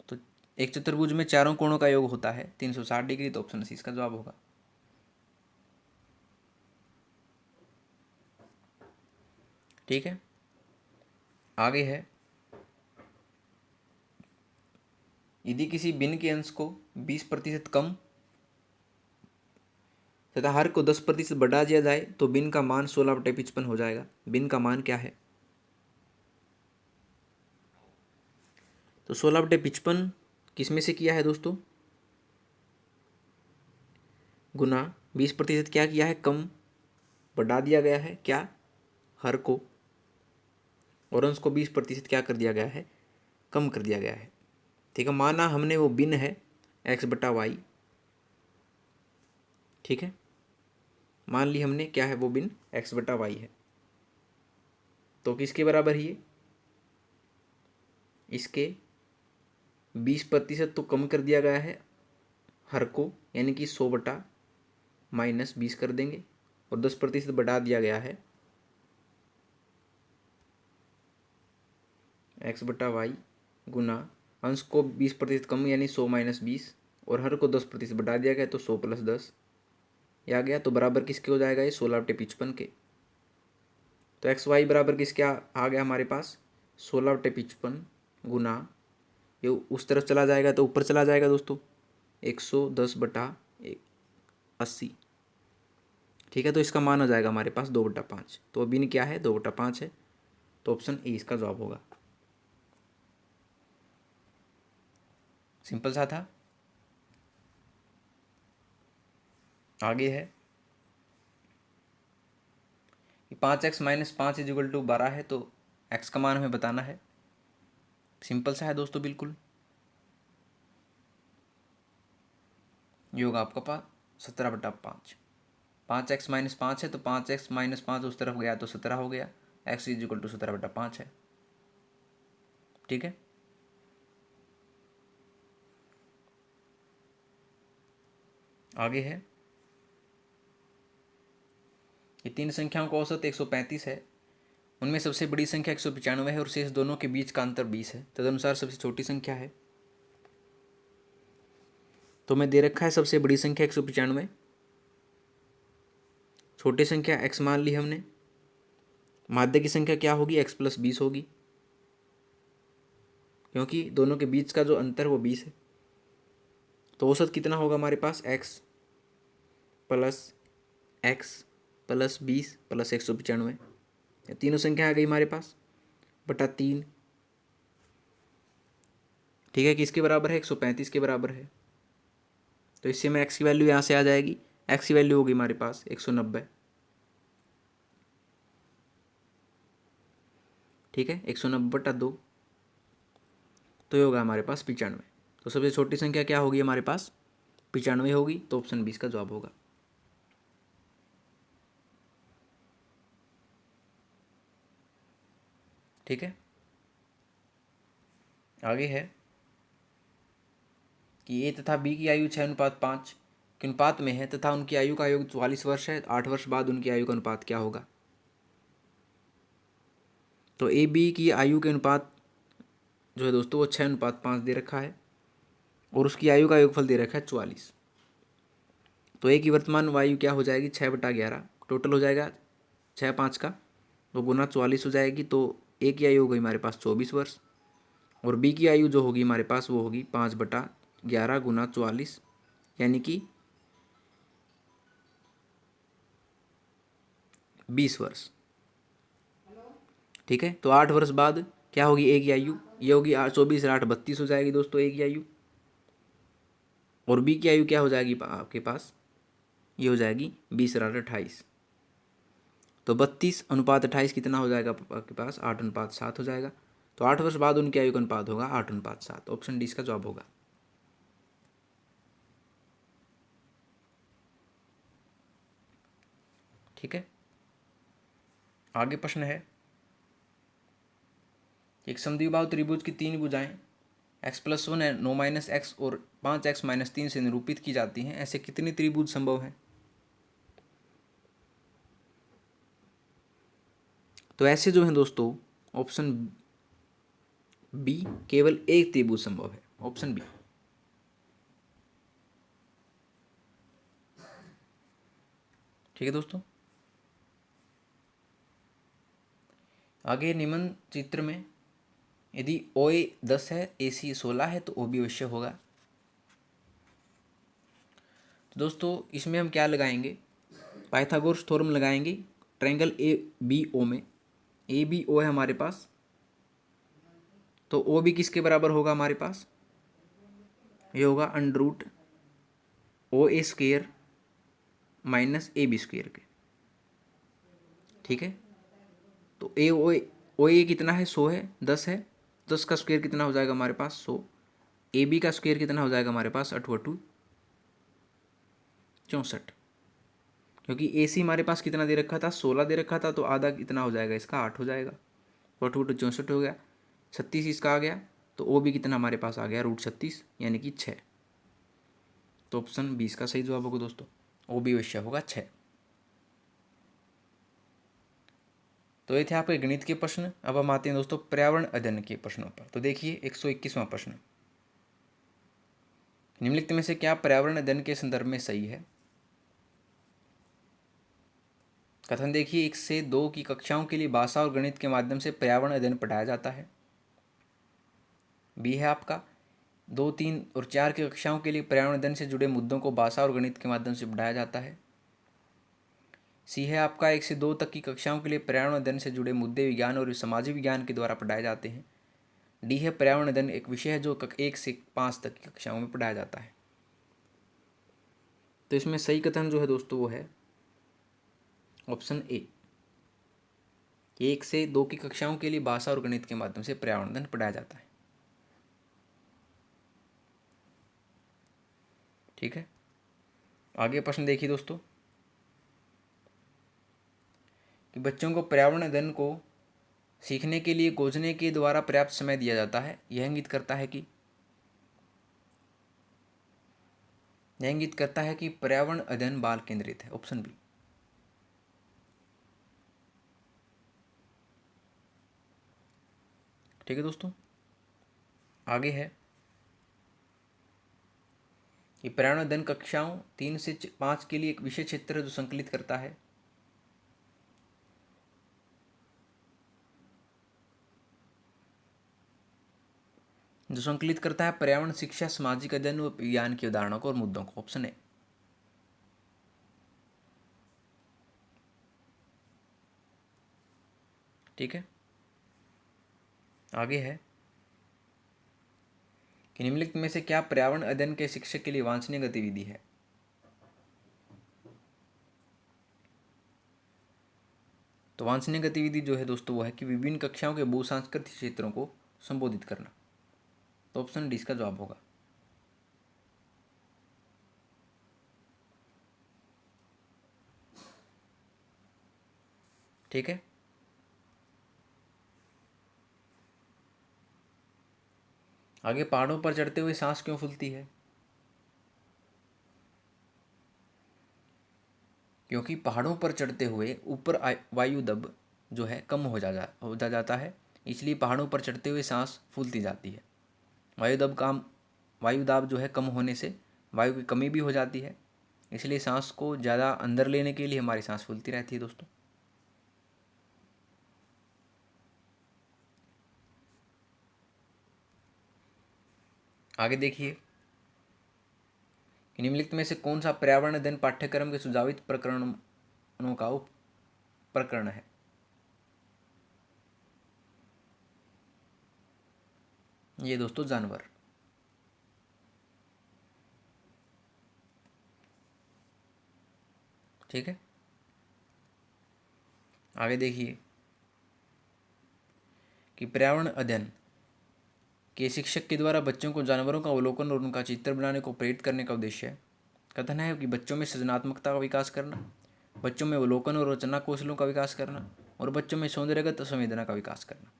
तो एक चतुर्भुज में चारों कोणों का योग होता है 360 डिग्री। तो ऑप्शन सी इसका जवाब होगा। ठीक है, आगे है यदि किसी भिन्न के अंश को 20% कम तथा हर को 10% बढ़ा दिया जाए तो भिन्न का मान 16/55 हो जाएगा। भिन्न का मान क्या है, तो 16/55 किस में से किया है दोस्तों, गुना 20% क्या किया है कम बढ़ा दिया गया है क्या हर को, और अंश को 20% क्या कर दिया गया है, कम कर दिया गया है। ठीक है, माना हमने वो बिन है x/y, ठीक है, मान ली हमने क्या है वो बिन x/y है, तो किसके बराबर ही है, इसके 20% तो कम कर दिया गया है हर को, यानी कि 100/-20 कर देंगे, और 10% बढ़ा दिया गया है x/y गुना अंश को 20% कम यानी 100-20, और हर को 10% बढ़ा दिया गया तो 100 + 10 आ गया। तो बराबर किसके हो जाएगा ये, 16/55 के। तो xy बराबर किसके आ गया हमारे पास, 16/55 गुना, ये उस तरफ चला जाएगा तो ऊपर चला जाएगा दोस्तों, 110/80। ठीक है, तो इसका मान आ जाएगा हमारे पास 2/5। तो बिन क्या है, 2/5 है, तो ऑप्शन ए इसका जवाब होगा। सिंपल सा था। आगे है कि 5x - 5 = 12 है, तो x का मान हमें बताना है। सिंपल सा है दोस्तों बिल्कुल। ये होगा आपका पास 17/5। 5x - 5 है तो 5x - 5 उस तरफ गया तो 17 हो गया, x = 17/5 है। ठीक है, आगे है कि 3 संख्याओं का औसत 135 है, उनमें सबसे बड़ी संख्या 195 है और शेष दोनों के बीच का अंतर 20 है, तदनुसार सबसे छोटी संख्या है। तो मैं दे रखा है सबसे बड़ी संख्या 195, छोटी संख्या x मान ली हमने, माध्य की संख्या क्या होगी, x + 20 होगी, क्योंकि दोनों के बीच का जो अंतर वो 20 है। तो औसत कितना होगा हमारे पास, x + 20 + 195, तीनों संख्या आ गई हमारे पास, बटा 3। ठीक है, किसके बराबर है, 135 के बराबर है। तो इससे में x की वैल्यू यहाँ से आ जाएगी, x की वैल्यू होगी हमारे पास 190। ठीक है, 190/2, तो ये होगा हमारे पास 95। तो सबसे छोटी संख्या क्या होगी हमारे पास, 95 होगी, तो ऑप्शन 20 का जवाब होगा। ठीक है, आगे है कि ए तथा बी की आयु 6:5 के अनुपात में है तथा उनकी आयु का योग 44 वर्ष है। 8 वर्ष बाद उनकी आयु का अनुपात क्या होगा। तो ए बी की आयु के अनुपात जो है दोस्तों वो 6:5 दे रखा है, और उसकी आयु का योगफल दे रखा है 44। तो ए की वर्तमान आयु क्या हो जाएगी, 6/11, टोटल हो जाएगा 6×5 का, तो गुना 44 हो जाएगी। तो ए की आयु होगी हमारे पास 24 वर्ष, और बी की आयु जो होगी हमारे पास वो होगी 5/11 गुना 44, यानी कि 20 वर्ष। ठीक है, तो 8 वर्ष बाद क्या होगी ए की आयु, ये होगी 24 और 8 32 हो जाएगी दोस्तों ए की आयु, और बी की आयु क्या हो जाएगी आपके पास, ये हो जाएगी 20 और 8 28। तो 32:28 कितना हो जाएगा आपके पास, 8:7 हो जाएगा। तो 8 वर्ष बाद उनकी आयु का अनुपात होगा 8:7। ऑप्शन डी इसका जवाब होगा। ठीक है, आगे प्रश्न है, एक समद्विबाहु त्रिभुज की 3 भुजाएं x+1 है 9 - x और 5x - 3 से निरूपित की जाती हैं, ऐसे कितने त्रिभुज संभव हैं। तो ऐसे जो हैं दोस्तों, ऑप्शन बी केवल एक त्रिभुज संभव है, ऑप्शन बी। ठीक है दोस्तों, आगे निम्न चित्र में यदि OA 10 है, AC 16 है, तो OB अवश्य होगा। तो दोस्तों इसमें हम क्या लगाएंगे, पाइथागोरस थ्योरम लगाएंगे ट्रायंगल ABO में। ABO है हमारे पास, तो OB किसके बराबर होगा हमारे पास, ये होगा √OA² - AB² के। ठीक है, तो AO ओ ए कितना है, 100 है, 10 है, 10 का स्क्वायर कितना हो जाएगा हमारे पास 100। ए बी का स्क्वायर कितना हो जाएगा हमारे पास 8 बटू 64, क्योंकि ए सी हमारे पास कितना दे रखा था 16 दे रखा था, तो आधा कितना हो जाएगा इसका 8 हो जाएगा, 8 बटू 64 हो गया, 36 इसका आ गया, तो ओ भी कितना हमारे पास आ गया √36 यानी कि 6। तो ऑप्शन 20 का सही जवाब होगा दोस्तों, ओ बी विषय होगा 6। तो ये थे आपके गणित के प्रश्न। अब हम आते हैं दोस्तों पर्यावरण अध्ययन के प्रश्नों पर। तो देखिए 121वां प्रश्न, निम्नलिखित में से क्या पर्यावरण अध्ययन के संदर्भ में सही है। कथन देखिए, 1 से 2 की कक्षाओं के लिए भाषा और गणित के माध्यम से पर्यावरण अध्ययन पढ़ाया जाता है। बी है आपका 2, 3 और 4 की कक्षाओं के लिए पर्यावरण अध्ययन से जुड़े मुद्दों को भाषा और गणित के माध्यम से पढ़ाया जाता है। सी है आपका 1 से 2 तक की कक्षाओं के लिए पर्यावरण अध्ययन से जुड़े मुद्दे विज्ञान और सामाजिक विज्ञान के द्वारा पढ़ाए जाते हैं। डी है पर्यावरण अध्ययन एक विषय है जो 1 से 5 तक की कक्षाओं में पढ़ाया जाता है। तो इसमें सही कथन जो है दोस्तों वो है ऑप्शन ए, 1 से 2 की कक्षाओं के लिए भाषा और गणित के माध्यम से पर्यावरण अध्ययन पढ़ाया जाता है। ठीक है, आगे प्रश्न देखिए दोस्तों कि बच्चों को पर्यावरण अध्ययन को सीखने के लिए खोजने के द्वारा पर्याप्त समय दिया जाता है, यह इंगित करता है कि पर्यावरण अध्ययन बाल केंद्रित है, ऑप्शन बी। ठीक है दोस्तों, आगे है कि पर्यावरण अध्ययन कक्षाओं 3 से 5 के लिए एक विषय क्षेत्र जो संकलित करता है। पर्यावरण शिक्षा, सामाजिक अध्ययन व विज्ञान की अवधारणाओं को और मुद्दों को, ऑप्शन ए। ठीक है, आगे है कि निम्नलिखित में से क्या पर्यावरण अध्ययन के शिक्षक के लिए वांछनीय गतिविधि है। तो वांछनीय गतिविधि जो है दोस्तों वो है कि विभिन्न कक्षाओं के भू सांस्कृतिक क्षेत्रों को संबोधित करना। तो ऑप्शन डी इसका जवाब होगा। ठीक है, आगे पहाड़ों पर चढ़ते हुए सांस क्यों फूलती है। क्योंकि पहाड़ों पर चढ़ते हुए ऊपर वायु दब जो है कम हो जाता है, इसलिए पहाड़ों पर चढ़ते हुए सांस फूलती जाती है। वायु दाब जो है कम होने से वायु की कमी भी हो जाती है, इसलिए सांस को ज़्यादा अंदर लेने के लिए हमारी सांस फूलती रहती है दोस्तों। आगे देखिए कि निम्नलिखित में से कौन सा पर्यावरण अध्ययन पाठ्यक्रम के सुझावित प्रकरणों का प्रकरण है। ये दोस्तों जानवर। ठीक है, आगे देखिए कि पर्यावरण अध्ययन के शिक्षक के द्वारा बच्चों को जानवरों का अवलोकन और उनका चित्र बनाने को प्रेरित करने का उद्देश्य है। कथन है कि बच्चों में सृजनात्मकता का विकास करना, बच्चों में अवलोकन और रचना कौशलों का विकास करना और बच्चों में सौंदर्यगत संवेदना का विकास करना।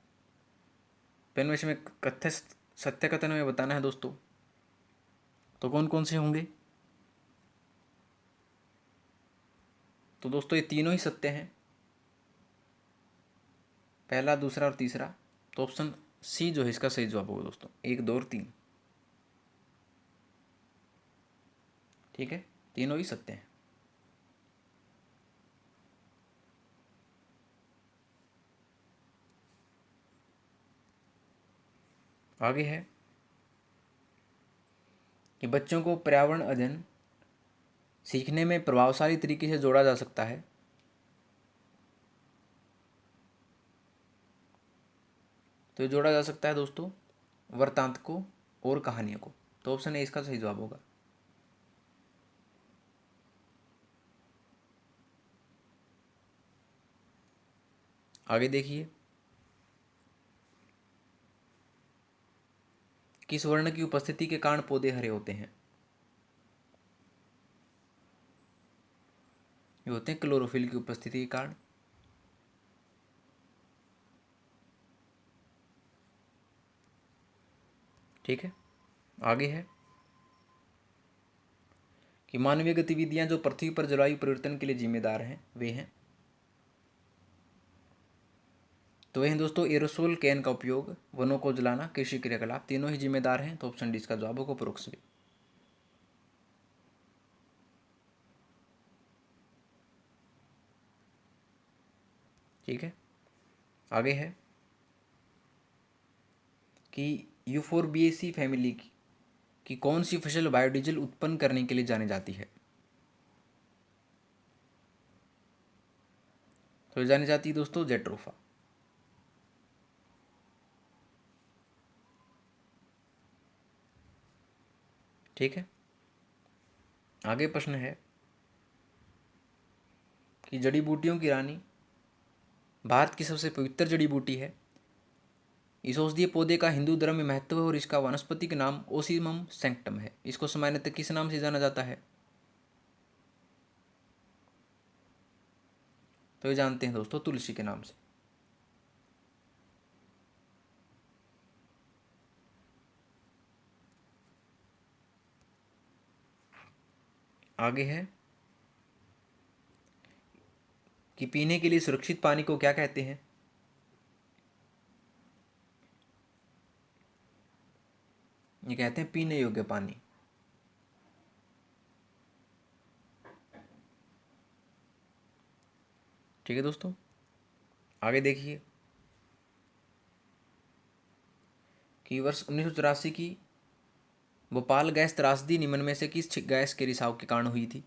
पेन में कथ्य सत्य कथन में बताना है दोस्तों, तो कौन कौन से होंगे। तो दोस्तों ये तीनों ही सत्य हैं, पहला, दूसरा और तीसरा। तो ऑप्शन सी जो है इसका सही जवाब होगा दोस्तों, 1, 2 और 3। ठीक है, तीनों ही सत्य हैं। आगे है कि बच्चों को पर्यावरण अध्ययन सीखने में प्रभावशाली तरीके से जोड़ा जा सकता है। तो ये जोड़ा जा सकता है दोस्तों वृत्तांत को और कहानियों को। तो ऑप्शन ए इसका सही जवाब होगा। आगे देखिए किस वर्ण की उपस्थिति के कारण पौधे हरे होते हैं? ये होते हैं क्लोरोफिल की उपस्थिति के कारण। ठीक है, आगे है कि मानवीय गतिविधियां जो पृथ्वी पर जलवायु परिवर्तन के लिए जिम्मेदार हैं वे हैं। तो वे हैं दोस्तों एरोसोल कैन का उपयोग, वनों को जलाना, कृषि क्रियाकलाप, तीनों ही जिम्मेदार हैं। तो ऑप्शन डी इसका जवाब होगा परोक्ष भी। ठीक है, आगे है कि यूफोरबिएसी फैमिली की कौन सी फसल बायोडीजल उत्पन्न करने के लिए जानी जाती है? तो जानी जाती है दोस्तों जेट्रोफा। ठीक है, आगे प्रश्न है कि जड़ी बूटियों की रानी भारत की सबसे पवित्र जड़ी बूटी है। इस औषधीय पौधे का हिंदू धर्म में महत्व है और इसका वानस्पतिक नाम ओसिमम सैंक्टम है। इसको सामान्यतः किस नाम से जाना जाता है? तो ये जानते हैं दोस्तों तुलसी के नाम से। आगे है कि पीने के लिए सुरक्षित पानी को क्या कहते हैं? ये कहते हैं पीने योग्य पानी। ठीक है दोस्तों, आगे देखिए कि वर्ष 1984 की भोपाल गैस त्रासदी निम्न में से किस गैस के रिसाव के कारण हुई थी?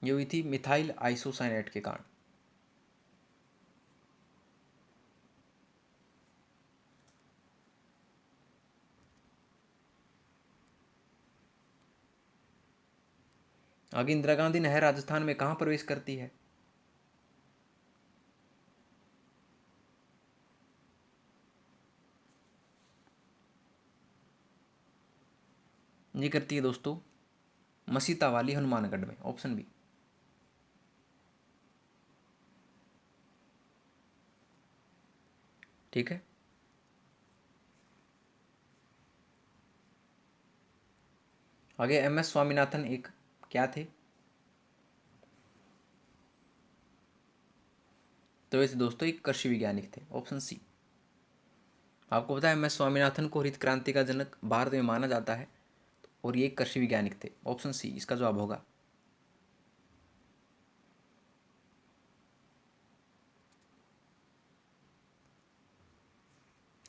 ये हुई थी मिथाइल आइसोसाइनेट के कारण। आगे इंदिरा गांधी नहर राजस्थान में कहाँ प्रवेश करती है? ये करती है दोस्तों मसीता वाली हनुमानगढ़ में। Option B. ठीक है, आगे एम.एस. स्वामीनाथन एक क्या थे? तो वैसे दोस्तों एक कृषि वैज्ञानिक थे। Option C. आपको पता है एम.एस. स्वामीनाथन को हरित क्रांति का जनक भारत में माना जाता है और ये एक कृषि वैज्ञानिक थे। ऑप्शन सी इसका जवाब होगा।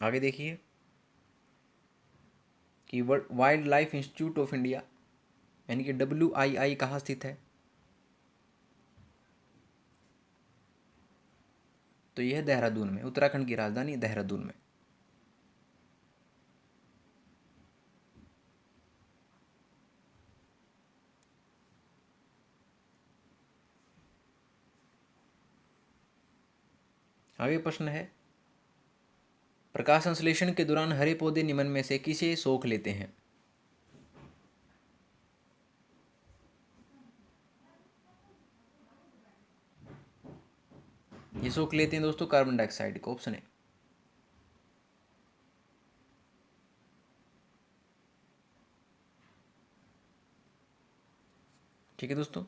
आगे देखिए कि wild life institute of India यानी कि WII कहाँ स्थित है? तो यह है देहरादून में, उत्तराखंड की राजधानी देहरादून में। आगे प्रश्न है प्रकाश संश्लेषण के दौरान हरे पौधे निम्न में से किसे सोख लेते हैं? ये सोख लेते हैं दोस्तों कार्बन डाइऑक्साइड को। ऑप्शन है। ठीक है दोस्तों,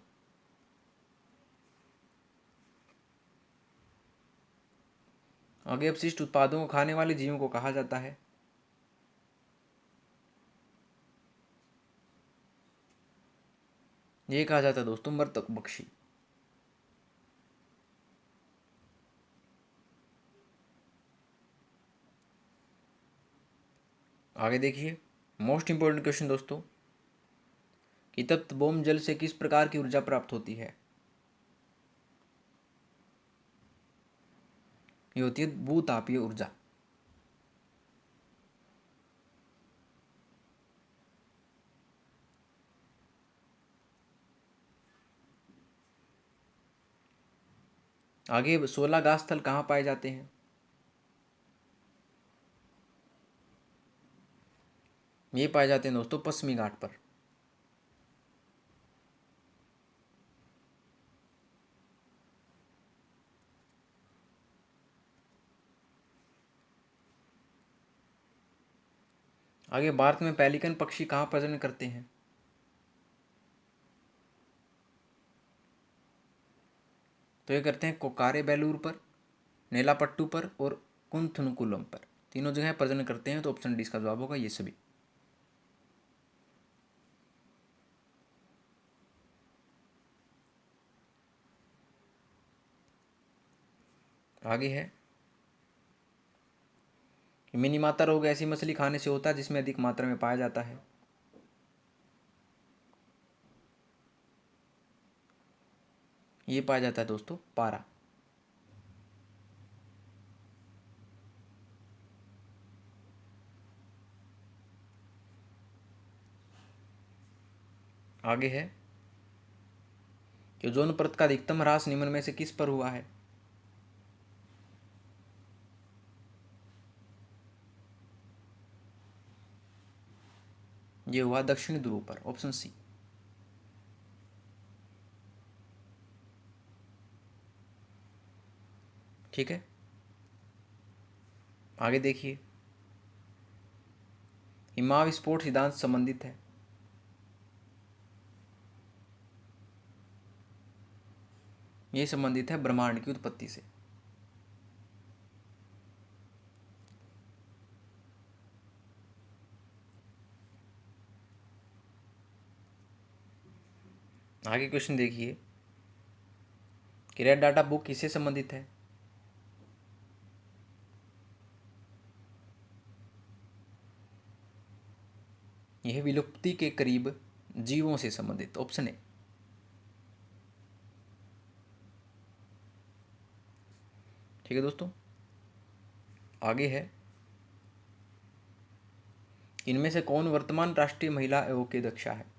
आगे अपशिष्ट उत्पादों को खाने वाले जीवों को कहा जाता है? ये कहा जाता है दोस्तों मृतक पक्षी। आगे देखिए मोस्ट इंपोर्टेंट क्वेश्चन दोस्तों कि तप्त बोम जल से किस प्रकार की ऊर्जा प्राप्त होती है? ये होती है भूतापीय ऊर्जा। आगे 16 घास स्थल कहाँ पाए जाते हैं? ये पाए जाते हैं दोस्तों पश्चिमी घाट पर। आगे, भारत में पेलिकन पक्षी कहाँ प्रजनन करते हैं? तो ये करते हैं कोकारे बेलूर पर, नेलापट्टू पर और कुंथनुकुलम पर। तीनों जगह प्रजनन करते हैं, तो ऑप्शन डी इसका जवाब होगा ये सभी। आगे है मिनीमाता रोग ऐसी मछली खाने से होता है जिसमें अधिक मात्रा में पाया जाता है। ये पाया जाता है दोस्तों पारा। आगे है कि ओजोन परत का अधिकतम ह्रास निम्न में से किस पर हुआ है? ये हुआ दक्षिणी ध्रुव पर, ऑप्शन सी। ठीक है, आगे देखिए, हिमाव स्फोट सिद्धांत संबंधित है। ये संबंधित है ब्रह्मांड की उत्पत्ति से। आगे क्वेश्चन देखिए कि रेड डाटा बुक किससे संबंधित है? यह विलुप्ति के करीब जीवों से संबंधित, ऑप्शन ए। ठीक है दोस्तों, आगे है इनमें से कौन वर्तमान राष्ट्रीय महिला आयोग की अध्यक्षा है?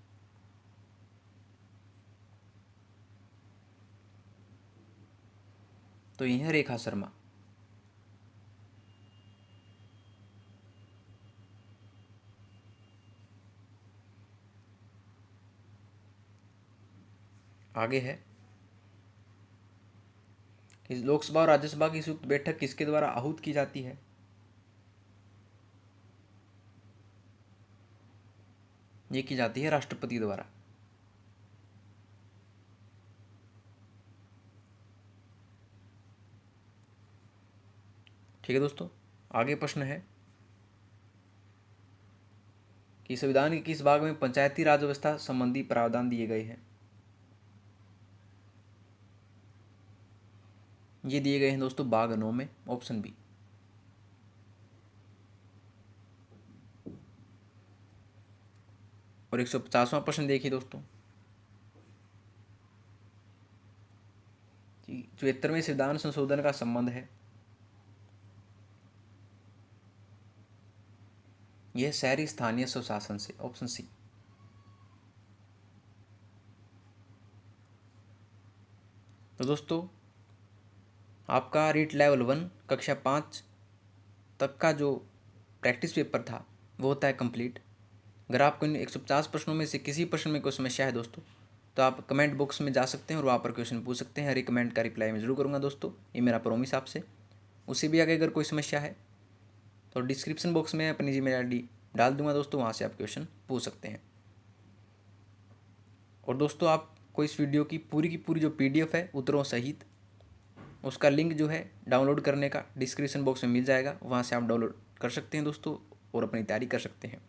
तो यह है रेखा शर्मा। आगे है कि लोकसभा और राज्यसभा की संयुक्त बैठक किसके द्वारा आहूत की जाती है? ये की जाती है राष्ट्रपति द्वारा। ठीक है दोस्तों, आगे प्रश्न है कि संविधान के किस भाग में पंचायती राज व्यवस्था संबंधी प्रावधान दिए गए हैं? ये दिए गए हैं दोस्तों भाग 9 में, ऑप्शन बी। और 150वां प्रश्न देखिए दोस्तों, 74वें संविधान संशोधन का संबंध है। यह शहरी स्थानीय स्वशासन से, ऑप्शन सी। तो दोस्तों, आपका रीट लेवल 1 कक्षा 5 तक का जो प्रैक्टिस पेपर था वो होता है कंप्लीट। अगर आपको इन 150 प्रश्नों में से किसी प्रश्न में कोई समस्या है दोस्तों, तो आप कमेंट बॉक्स में जा सकते हैं और वहाँ पर क्वेश्चन पूछ सकते हैं। हर एक कमेंट का रिप्लाई मैं जरूर करूँगा दोस्तों, ये मेरा प्रॉमिस आपसे। उससे भी आगे अगर कोई समस्या है तो डिस्क्रिप्शन बॉक्स में अपनी जीमेल आईडी डाल दूंगा दोस्तों, वहाँ से आप क्वेश्चन पूछ सकते हैं। और दोस्तों, आपको इस वीडियो की पूरी जो PDF है उत्तरों सहित, उसका लिंक जो है डाउनलोड करने का डिस्क्रिप्शन बॉक्स में मिल जाएगा, वहाँ से आप डाउनलोड कर सकते हैं दोस्तों और अपनी तैयारी कर सकते हैं।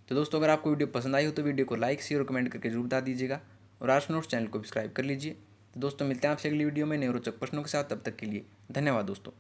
तो दोस्तों, अगर आपको वीडियो पसंद आई हो तो वीडियो को लाइक शेयर और कमेंट करके जरूर बता दीजिएगा और आर्ट्स नोट्स चैनल को सब्सक्राइब कर लीजिए। तो दोस्तों, मिलते हैं आपसे अगली वीडियो में नए रोचक प्रश्नों के साथ। तब तक के लिए धन्यवाद दोस्तों।